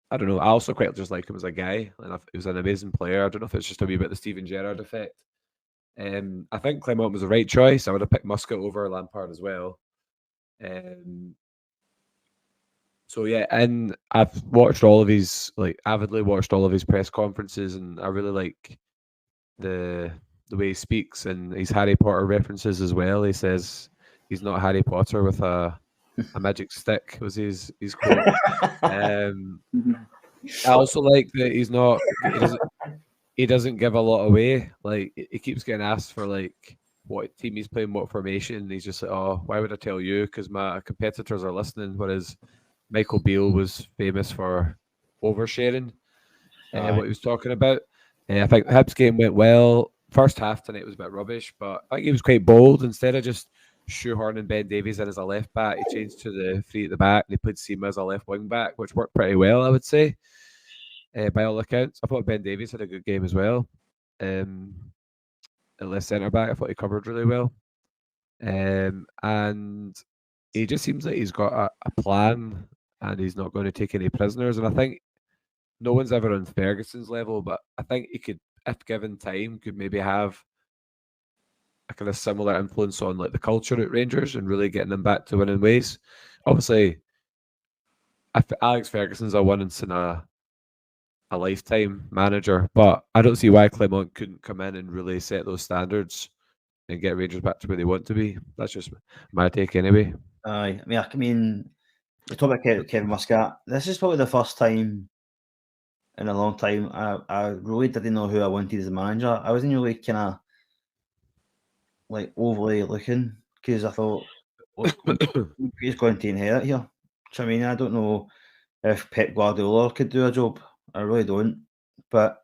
I don't know. I also quite just like him as a guy, and he was an amazing player. I don't know if it's just a wee bit the Steven Gerrard effect. I think Clement was the right choice. I would have picked Muscat over Lampard as well. So yeah, and I've watched all of his, avidly watched all of his press conferences, and I really like the way he speaks, and his Harry Potter references as well. He says he's not Harry Potter with a magic stick, was his quote. I also like that he doesn't give a lot away. Like, he keeps getting asked for what team he's playing, what formation, and he's just like, oh, why would I tell you? Because my competitors are listening. Whereas Michael Beale was famous for oversharing what he was talking about. I think the Hibs game went well. First half tonight was a bit rubbish, but I think he was quite bold. Instead of just shoehorning Ben Davies in as a left back, he changed to the 3 at the back, and he played Seema as a left wing back, which worked pretty well, I would say, by all accounts. I thought Ben Davies had a good game as well. At left centre back, I thought he covered really well. And he just seems like he's got a plan, and he's not going to take any prisoners. And I think no one's ever on Ferguson's level, but I think he could, if given time, could maybe have a kind of similar influence on like the culture at Rangers and really getting them back to winning ways. Obviously, Alex Ferguson's a once in a lifetime manager, but I don't see why Clement couldn't come in and really set those standards and get Rangers back to where they want to be. That's just my take anyway. Aye, I mean, you talk about Kevin Muscat. This is probably the first time in a long time I really didn't know who I wanted as a manager. I wasn't really kind of like overly looking because I thought, he's going to inherit here. Do you know what I mean? I don't know if Pep Guardiola could do a job. I really don't. But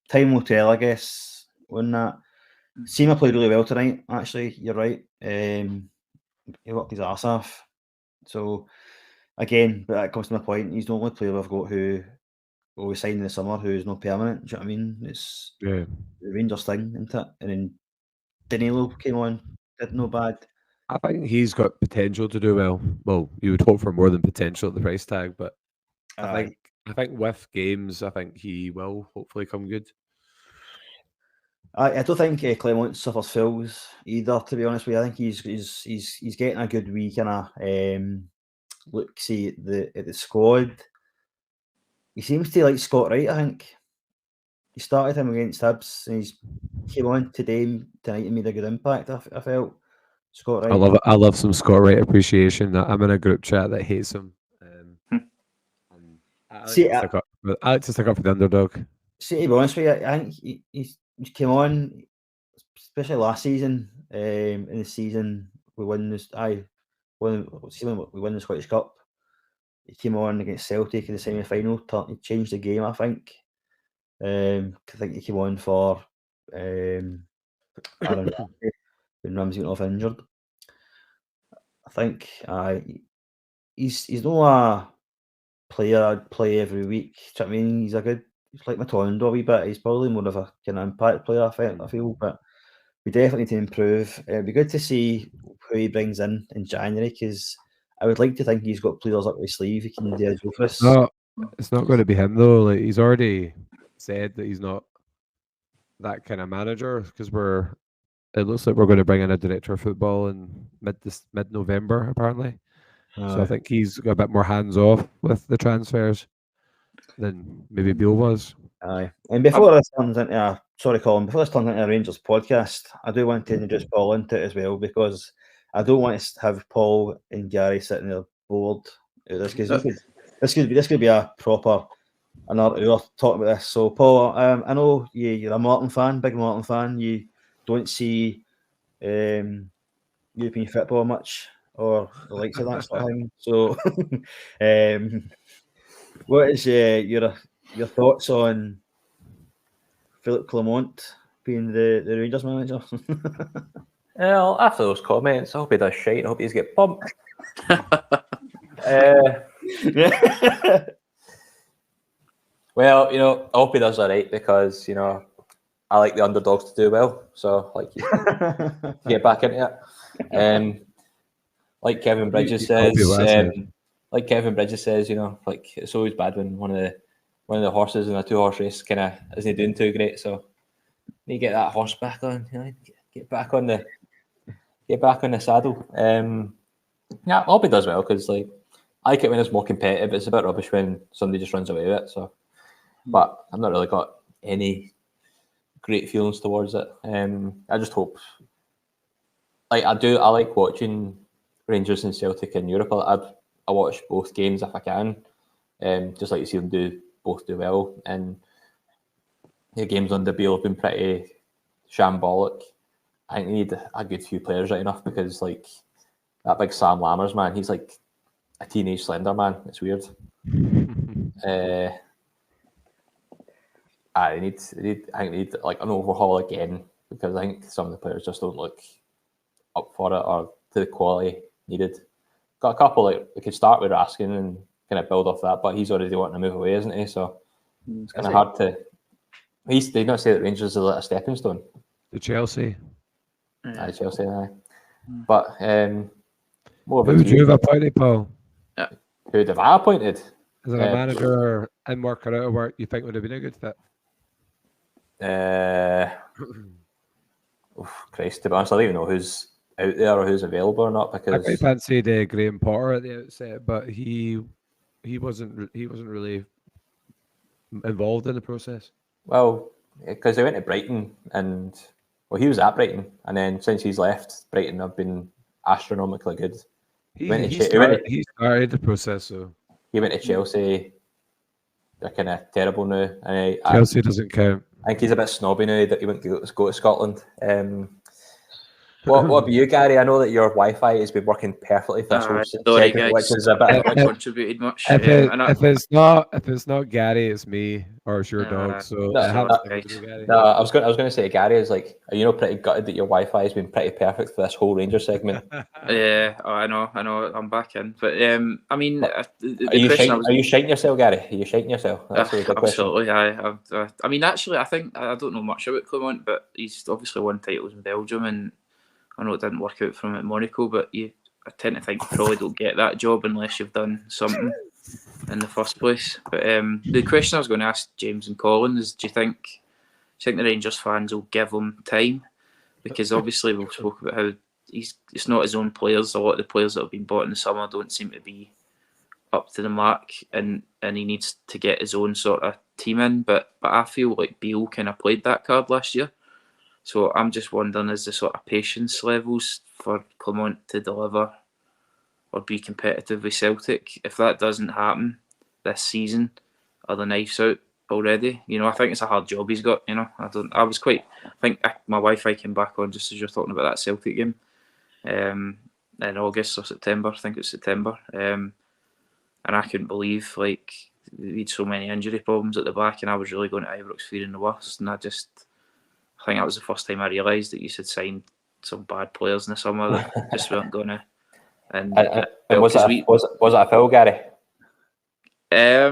time will tell, I guess, on that. Seema played really well tonight, actually. You're right. He worked his arse off. So, again, but that comes to my point. He's the only player we've got who we signed in the summer who's not permanent. Do you know what I mean? It's Yeah. the Rangers thing, isn't it? And then Danilo came on, did no bad. I think he's got potential to do well. Well, you would hope for more than potential at the price tag, but I think with games, I think he will hopefully come good. I don't think Clement suffers fouls either. To be honest with you, I think he's getting a good wee kind of look. See at the squad. He seems to like Scott Wright. I think he started him against Hibs, and he's came on tonight and made a good impact. I felt Scott Wright. I love some Scott Wright appreciation. I'm in a group chat that hates him. I like to stick up for the underdog. See, to be honest with you, I think he came on, especially last season. In the season we won this, when we won the Scottish Cup. He came on against Celtic in the semi-final. He changed the game, I think. I think he came on for Aaron Ramsey when Ramsey went off injured. I think he's not a player I'd play every week. Do you know what I mean? He's like Matondo a wee bit. He's probably more of a kind of impact player, I feel, but we definitely need to improve. It'd be good to see who he brings in January, because I would like to think he's got players up his sleeve he can do a job for us. No, it's not going to be him though. Like, he's already said that he's not that kind of manager, because it looks like we're going to bring in a director of football in mid-November apparently. So I think he's got a bit more hands off with the transfers than maybe Beale was. Aye. And before this turns into Colin, before this turns into a Rangers podcast, I do want to introduce Paul into it as well, because I don't want to have Paul and Gary sitting there bored at this, because this could be a proper another hour talking about this. So Paul, I know you're a Martin fan, big Martin fan. You don't see European football much, or the likes of that sort of thing. So, what is your thoughts on Philippe Clement being the Rangers manager? Well, after those comments, I hope he does shite. I hope he's get bumped. Well, I hope he does all right, because I like the underdogs to do well. So, get back into it. Like Kevin Bridges says, it's always bad when one of the horses in a 2-horse race kind of isn't doing too great. So, you get that horse back on. Get back on the saddle. Yeah, I hope he does well, because I like it when it's more competitive. It's a bit rubbish when somebody just runs away with it. So, but I've not really got any great feelings towards it. I just hope, I like watching Rangers and Celtic in Europe. I watch both games if I can, just like to see them both do well. And the games under Beale have been pretty shambolic. I think they need a good few players right enough, because that big Sam Lammers, man, he's like a teenage Slender Man. It's weird. I think they need an overhaul again, because I think some of the players just don't look up for it or to the quality needed. Got a couple we could start with Raskin and kind of build off that, but he's already wanting to move away, isn't he? So it's kind of hard to. They not say that Rangers is a stepping stone. The Chelsea. Chelsea, aye. But who would you have appointed, Paul? Who have I appointed? Is it a manager and work her out of work, you think would have been a good fit? Christ, to be honest, I don't even know who's out there or who's available or not, I because quite fancied Graham Potter at the outset, but he wasn't really involved in the process. well, because they went to Brighton and he was at Brighton, and then since he's left, Brighton have been astronomically good. He He started the process, so went to Chelsea. They're kind of terrible now, and Chelsea doesn't count. I think he's a bit snobby now that he went to go to Scotland. What about you, Gary? I know that your Wi-Fi has been working perfectly for this whole sorry, segment, guys. which is a bit. I contributed much. If it's not Gary, it's me or it's your dog. So No, it has no, to be Gary. No, I was going to say, Gary, is like, are you pretty gutted that your Wi-Fi has been pretty perfect for this whole Rangers segment? Yeah, I know, I'm back in. But I mean, Are you shiting yourself, Gary? Are you shiting yourself? That's a good absolutely. I mean, actually, I think I don't know much about Clement, but he's obviously won titles in Belgium, and I know it didn't work out for him at Monaco, but I tend to think you probably don't get that job unless you've done something in the first place. But the question I was going to ask James and Colin is, do you think the Rangers fans will give him time? Because obviously we've spoke about how it's not his own players. A lot of the players that have been bought in the summer don't seem to be up to the mark, and he needs to get his own sort of team in. But I feel like Beale kind of played that card last year. So I'm just wondering, is the sort of patience levels for Clement to deliver or be competitive with Celtic? If that doesn't happen this season, are the knives out already? I think it's a hard job he's got. I think my Wi-Fi came back on just as you're talking about that Celtic game in August or September. I think it was September. And I couldn't believe we had so many injury problems at the back, and I was really going to Ibrox fearing the worst. And I think that was the first time I realised that you had signed some bad players in the summer that just weren't going to. And was it a foul, Gary? I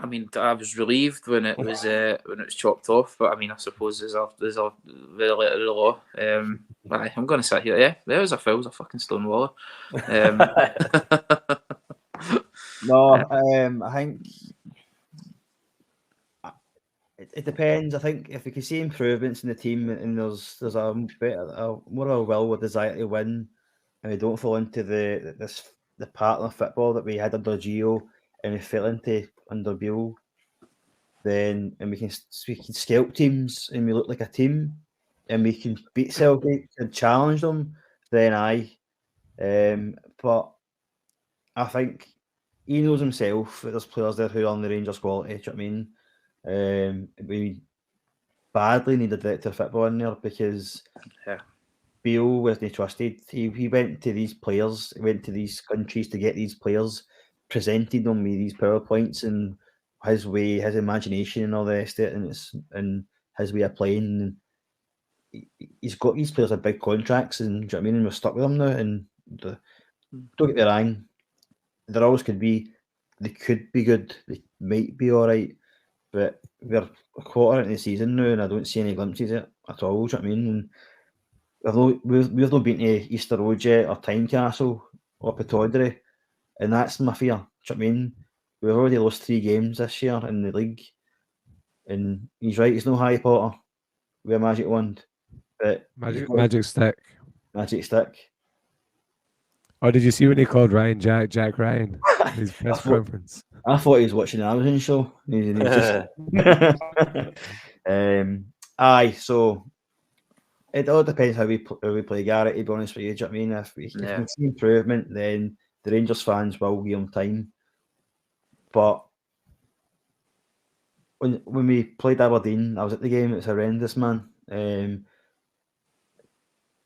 mean, I was relieved when it was chopped off, but I mean, I suppose there's a very letter of the law. I'm going to sit here. Yeah, there was a foul. It was a fucking Stonewaller. No, I think it depends. I think if we can see improvements in the team and there's a more of a will with desire to win, and we don't fall into the partner football that we had under Gio and we fell into under Beale, then and we can scalp teams and we look like a team and we can beat Celtic and challenge them, then aye. But I think he knows himself that there's players there who are on the Rangers quality. Do you know what I mean? We badly need a director of football in there because Beale wasn't trusted. He went to these players, he went to these countries to get these players, presented them with these PowerPoints and his way, his imagination and all the rest of it, and his way of playing. And he's got these players with big contracts, and do you know what I mean? And we're stuck with them now. And don't get me wrong, they could be good, they might be all right, but we're a quarter into the season now, and I don't see any glimpses of it at all. Do you know what I mean? And we've not been to Easter Road yet, or Tynecastle, or Pittodrie, and that's my fear. Do you know what I mean? We've already lost 3 games this year in the league, and he's right. He's no Harry Potter with a magic wand, but magic stick. Magic stick. Oh, did you see when he called Ryan Jack Ryan? His press conference. I thought he was watching the Amazon show. He's just... aye, so it all depends how we play Garrett, to be honest with you. Do you know what I mean? If we can see improvement, then the Rangers fans will give him time. But when we played Aberdeen, I was at the game. It's horrendous, man.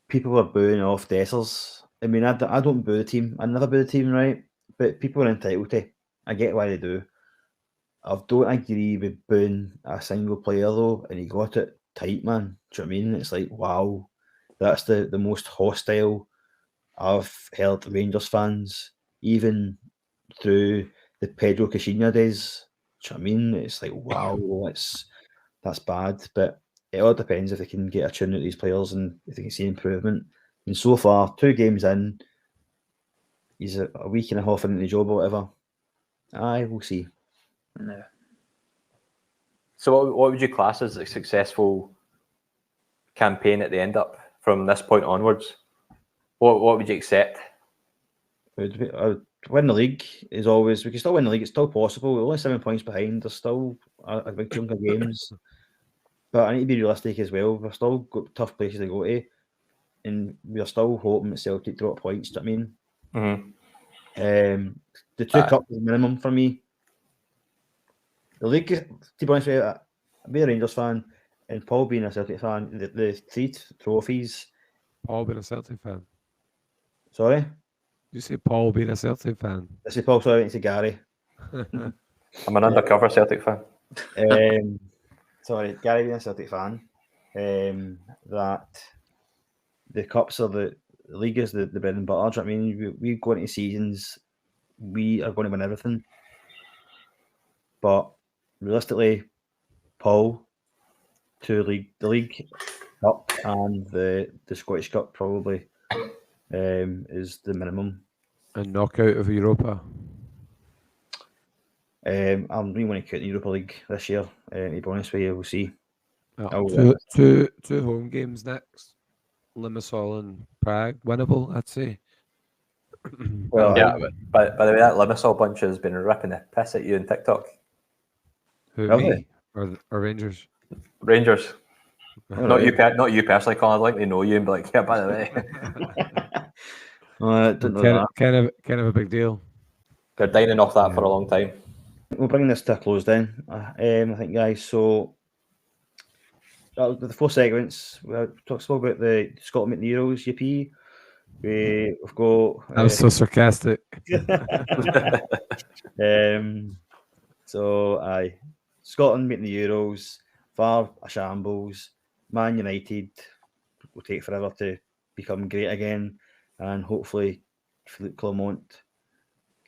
People were booing off Dessers. I mean, I don't boo the team. I never boo the team, right? But people are entitled to. I get why they do. I don't agree with booing a single player though, and he got it tight, man. Do you know what I mean? It's like, wow, that's the most hostile I've heard Rangers fans, even through the Pedro Caixinha days. Do you know what I mean? It's like, wow, that's bad. But it all depends if they can get a tune out of these players and if they can see improvement. And so far, 2 games in, he's a week and a half into the job or whatever. Aye, we'll see. No. So what would you class as a successful campaign at the end up from this point onwards? What would you accept? Win the league is always. We can still win the league. It's still possible. We're only 7 points behind. There's still a big chunk of games, but I need to be realistic as well. We've still got tough places to go to, and we're still hoping that Celtic drop points. Do you know what I mean? Mm-hmm. The 2 cups is minimum for me. The league, to be honest with you, being a Rangers fan and Paul being a Celtic fan, the 3 trophies. Paul being a Celtic fan. Sorry? You say Paul being a Celtic fan? I say Paul, sorry, I went to Gary. I'm an undercover Celtic fan. Sorry, Gary being a Celtic fan. That the cups are the league is the bread and butter. I mean, we go into seasons, we are going to win everything. But realistically, Paul, the league cup and the Scottish Cup probably is the minimum. A knockout of Europa. I'm really want to count the Europa League this year. To be honest with you, we'll see. Two home games next. Limassol and Prague, winnable, I'd say. Well, Yeah, but by the way, that Limassol bunch has been ripping the piss at you on TikTok. Who, Really? me or Rangers? Rangers. Not Not you personally, Colin. I'd like to know you and be like, yeah, by the way. Didn't know that. Kind of a big deal. They're dining off that for a long time. We'll bring this to a close then, I think, guys. So, the 4 segments, we talked about the Scotland making the Euros, UP. We've got... That was so sarcastic. So, Scotland making the Euros, VAR a shambles, Man United will take forever to become great again, and hopefully Philippe Clement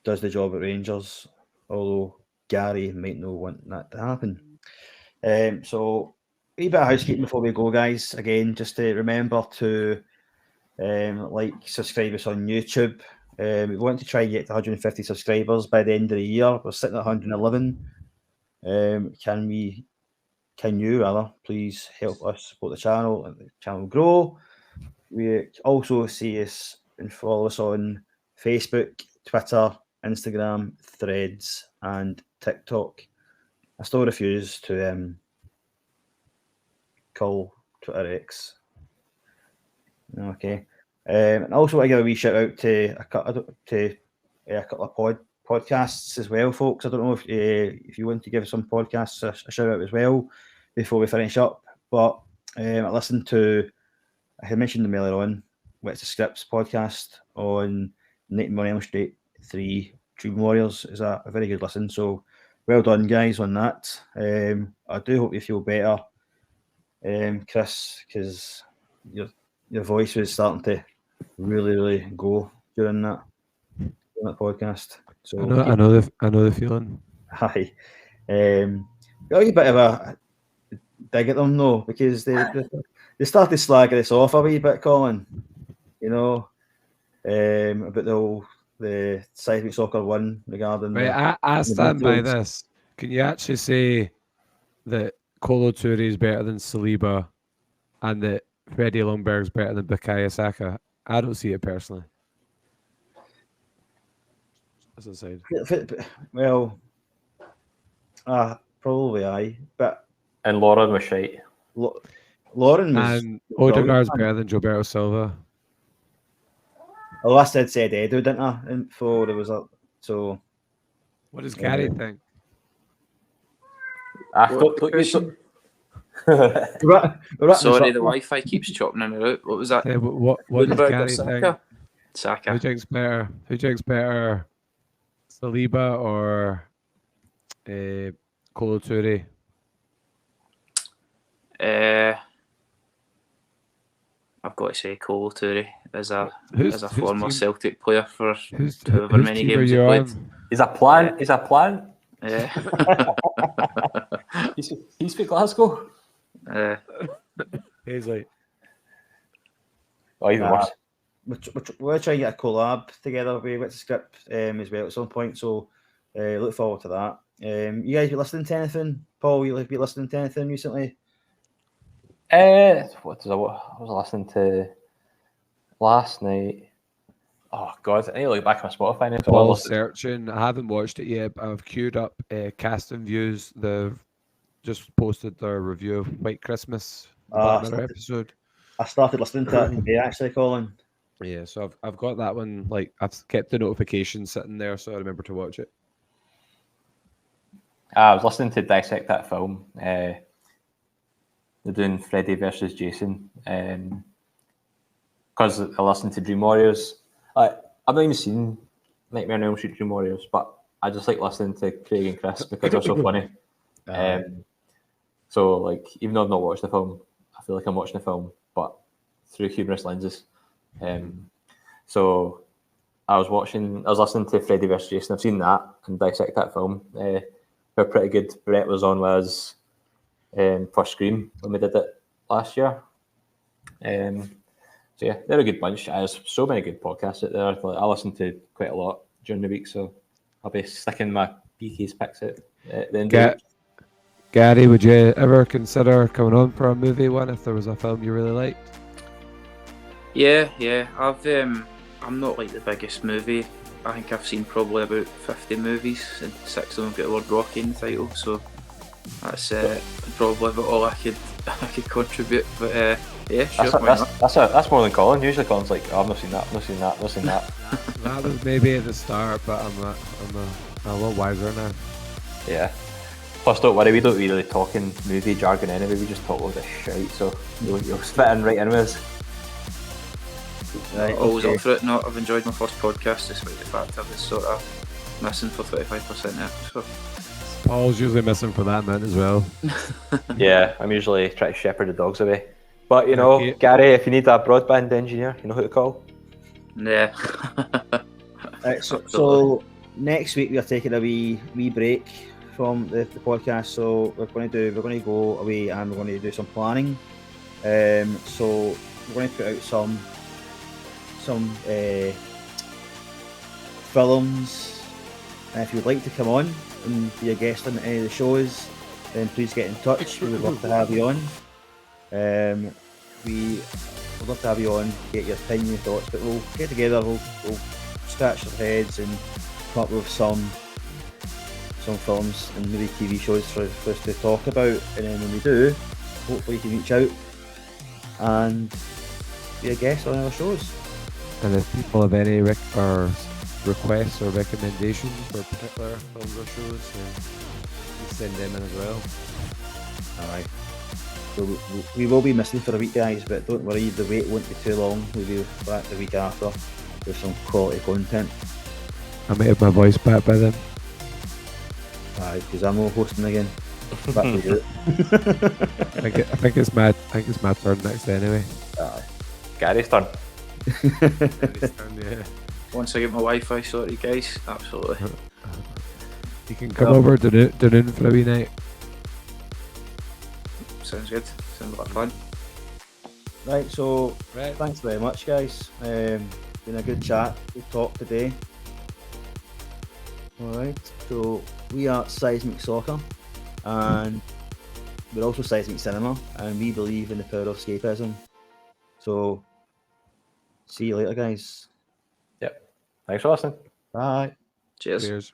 does the job at Rangers, although Gary might not want that to happen. So, a wee bit of housekeeping before we go, guys. Again, just to remember to subscribe us on YouTube. We want to try and get to 150 subscribers by the end of the year. We're sitting at 111. Can you please help us support the channel and the channel grow? We also see us and follow us on Facebook, Twitter, Instagram, Threads, and TikTok. I still refuse to call Twitter X. Okay. And also I give a wee shout out to a couple of podcasts as well, folks. I don't know if you want to give some podcasts a shout out as well before we finish up. But I listened to, I had mentioned them earlier on, What's the Scripts podcast on Nightmare on Elm Street 3 Dream Warriors is a very good listen. So well done, guys, on that. I do hope you feel better, Chris, because your voice was starting to really go during that podcast. So I know the feeling. Hi. Got a bit of a dig at them though, because they started slagging us off a wee bit, Colin. You know, about the Seismic Soccer one regarding. Right, I stand by this. Can you actually say that Kolo Toure is better than Saliba, and that Freddie Ljungberg's better than Bukayo Saka? I don't see it personally. As I said. Well, probably but. And Lauren was shite. Lauren was. And Odegaard's better than Gilberto Silva. Oh, I said Edu, didn't I? And before there was so. What does Gary think? Sorry, the Wi-Fi keeps chopping in and out. What was that? Yeah, what does Gary think? Saka. Who drinks better, Saliba or Kolo Toure? I've got to say Kolo Toure as a former team? Celtic player for however many games he played. He's a plan. Yeah. He's for Glasgow. He's like, oh, even worse. We're trying to get a collab together with What's the Script as well at some point, so look forward to that. You guys been listening to anything? Paul, you been listening to anything recently? What was I listening to last night? Oh God, I need to look back at my Spotify now. Paul's searching. I haven't watched it yet, but I've queued up Casting Views. They've just posted their review of White Christmas, the Black Mirror episode. I started listening to that today, actually, Colin. Yeah, so I've got that one. Like, I've kept the notification sitting there, so I remember to watch it. I was listening to Dissect That Film. They're doing Freddy versus Jason. Because I listened to Dream Warriors. I've not even seen Nightmare on Elm Street Dream Warriors, but I just like listening to Craig and Chris because they're so funny. So, like, even though I've not watched the film, I feel like I'm watching the film, but through humorous lenses. So I was listening to Freddy vs. Jason. I've seen that and Dissect That Film. They're pretty good. Brett was on with us for Scream when we did it last year. So yeah, they're a good bunch. There's so many good podcasts out there. Like, I listen to quite a lot during the week, so I'll be sticking my BK's picks out at the end of the week. Gary, would you ever consider coming on for a movie one if there was a film you really liked? Yeah. I'm not like the biggest movie. I think I've seen probably about 50 movies, and 6 of them got the word Rocky in the title. So that's probably about all I could contribute. But yeah, sure. That's more than Colin. Usually Colin's like, oh, I've not seen that. That was maybe at the start, but I'm a lot wiser now. Yeah. Plus, don't worry, we don't really talk in movie jargon anyway. We just talk all this shit, so you'll fit in right in with us. Right, always up for it. No, I've enjoyed my first podcast, despite the fact I was sort of missing for 25% of the episode. Paul's usually missing for that amount as well. Yeah, I'm usually trying to shepherd the dogs away. But you know, Gary, if you need a broadband engineer, you know who to call. Yeah. Right, so next week we are taking a wee break from the podcast. So we're going to go away and we're going to do some planning. So we're going to put out some films. And if you'd like to come on and be a guest on any of the shows, then please get in touch. We would love to have you on. We would love to have you on, get your opinion, your thoughts, but we'll get together, we'll scratch our heads and come up with some films and maybe TV shows for us to talk about, and then when we do, hopefully you can reach out and be a guest on our shows. And if people have any requests or recommendations for particular films or shows, then you send them in as well. Alright. So we will be missing for a week, guys, but don't worry, the wait won't be too long. We'll be back the week after with some quality content. I might have my voice back by then. Aye, because I'm not hosting again. Back to you. I think it's my turn next anyway. Aye. Gary's turn. Yeah. Once I get my Wi-Fi sorted, guys, absolutely. You can come over to Dunoon for a wee night. Sounds good. Sounds like fun. Right, so thanks very much, guys. Been a good chat, good talk today. Alright, so we are Seismic Soccer, and we're also Seismic Cinema, and we believe in the power of escapism. So, see you later, guys. Yep. Thanks for listening. Bye. Cheers. Cheers.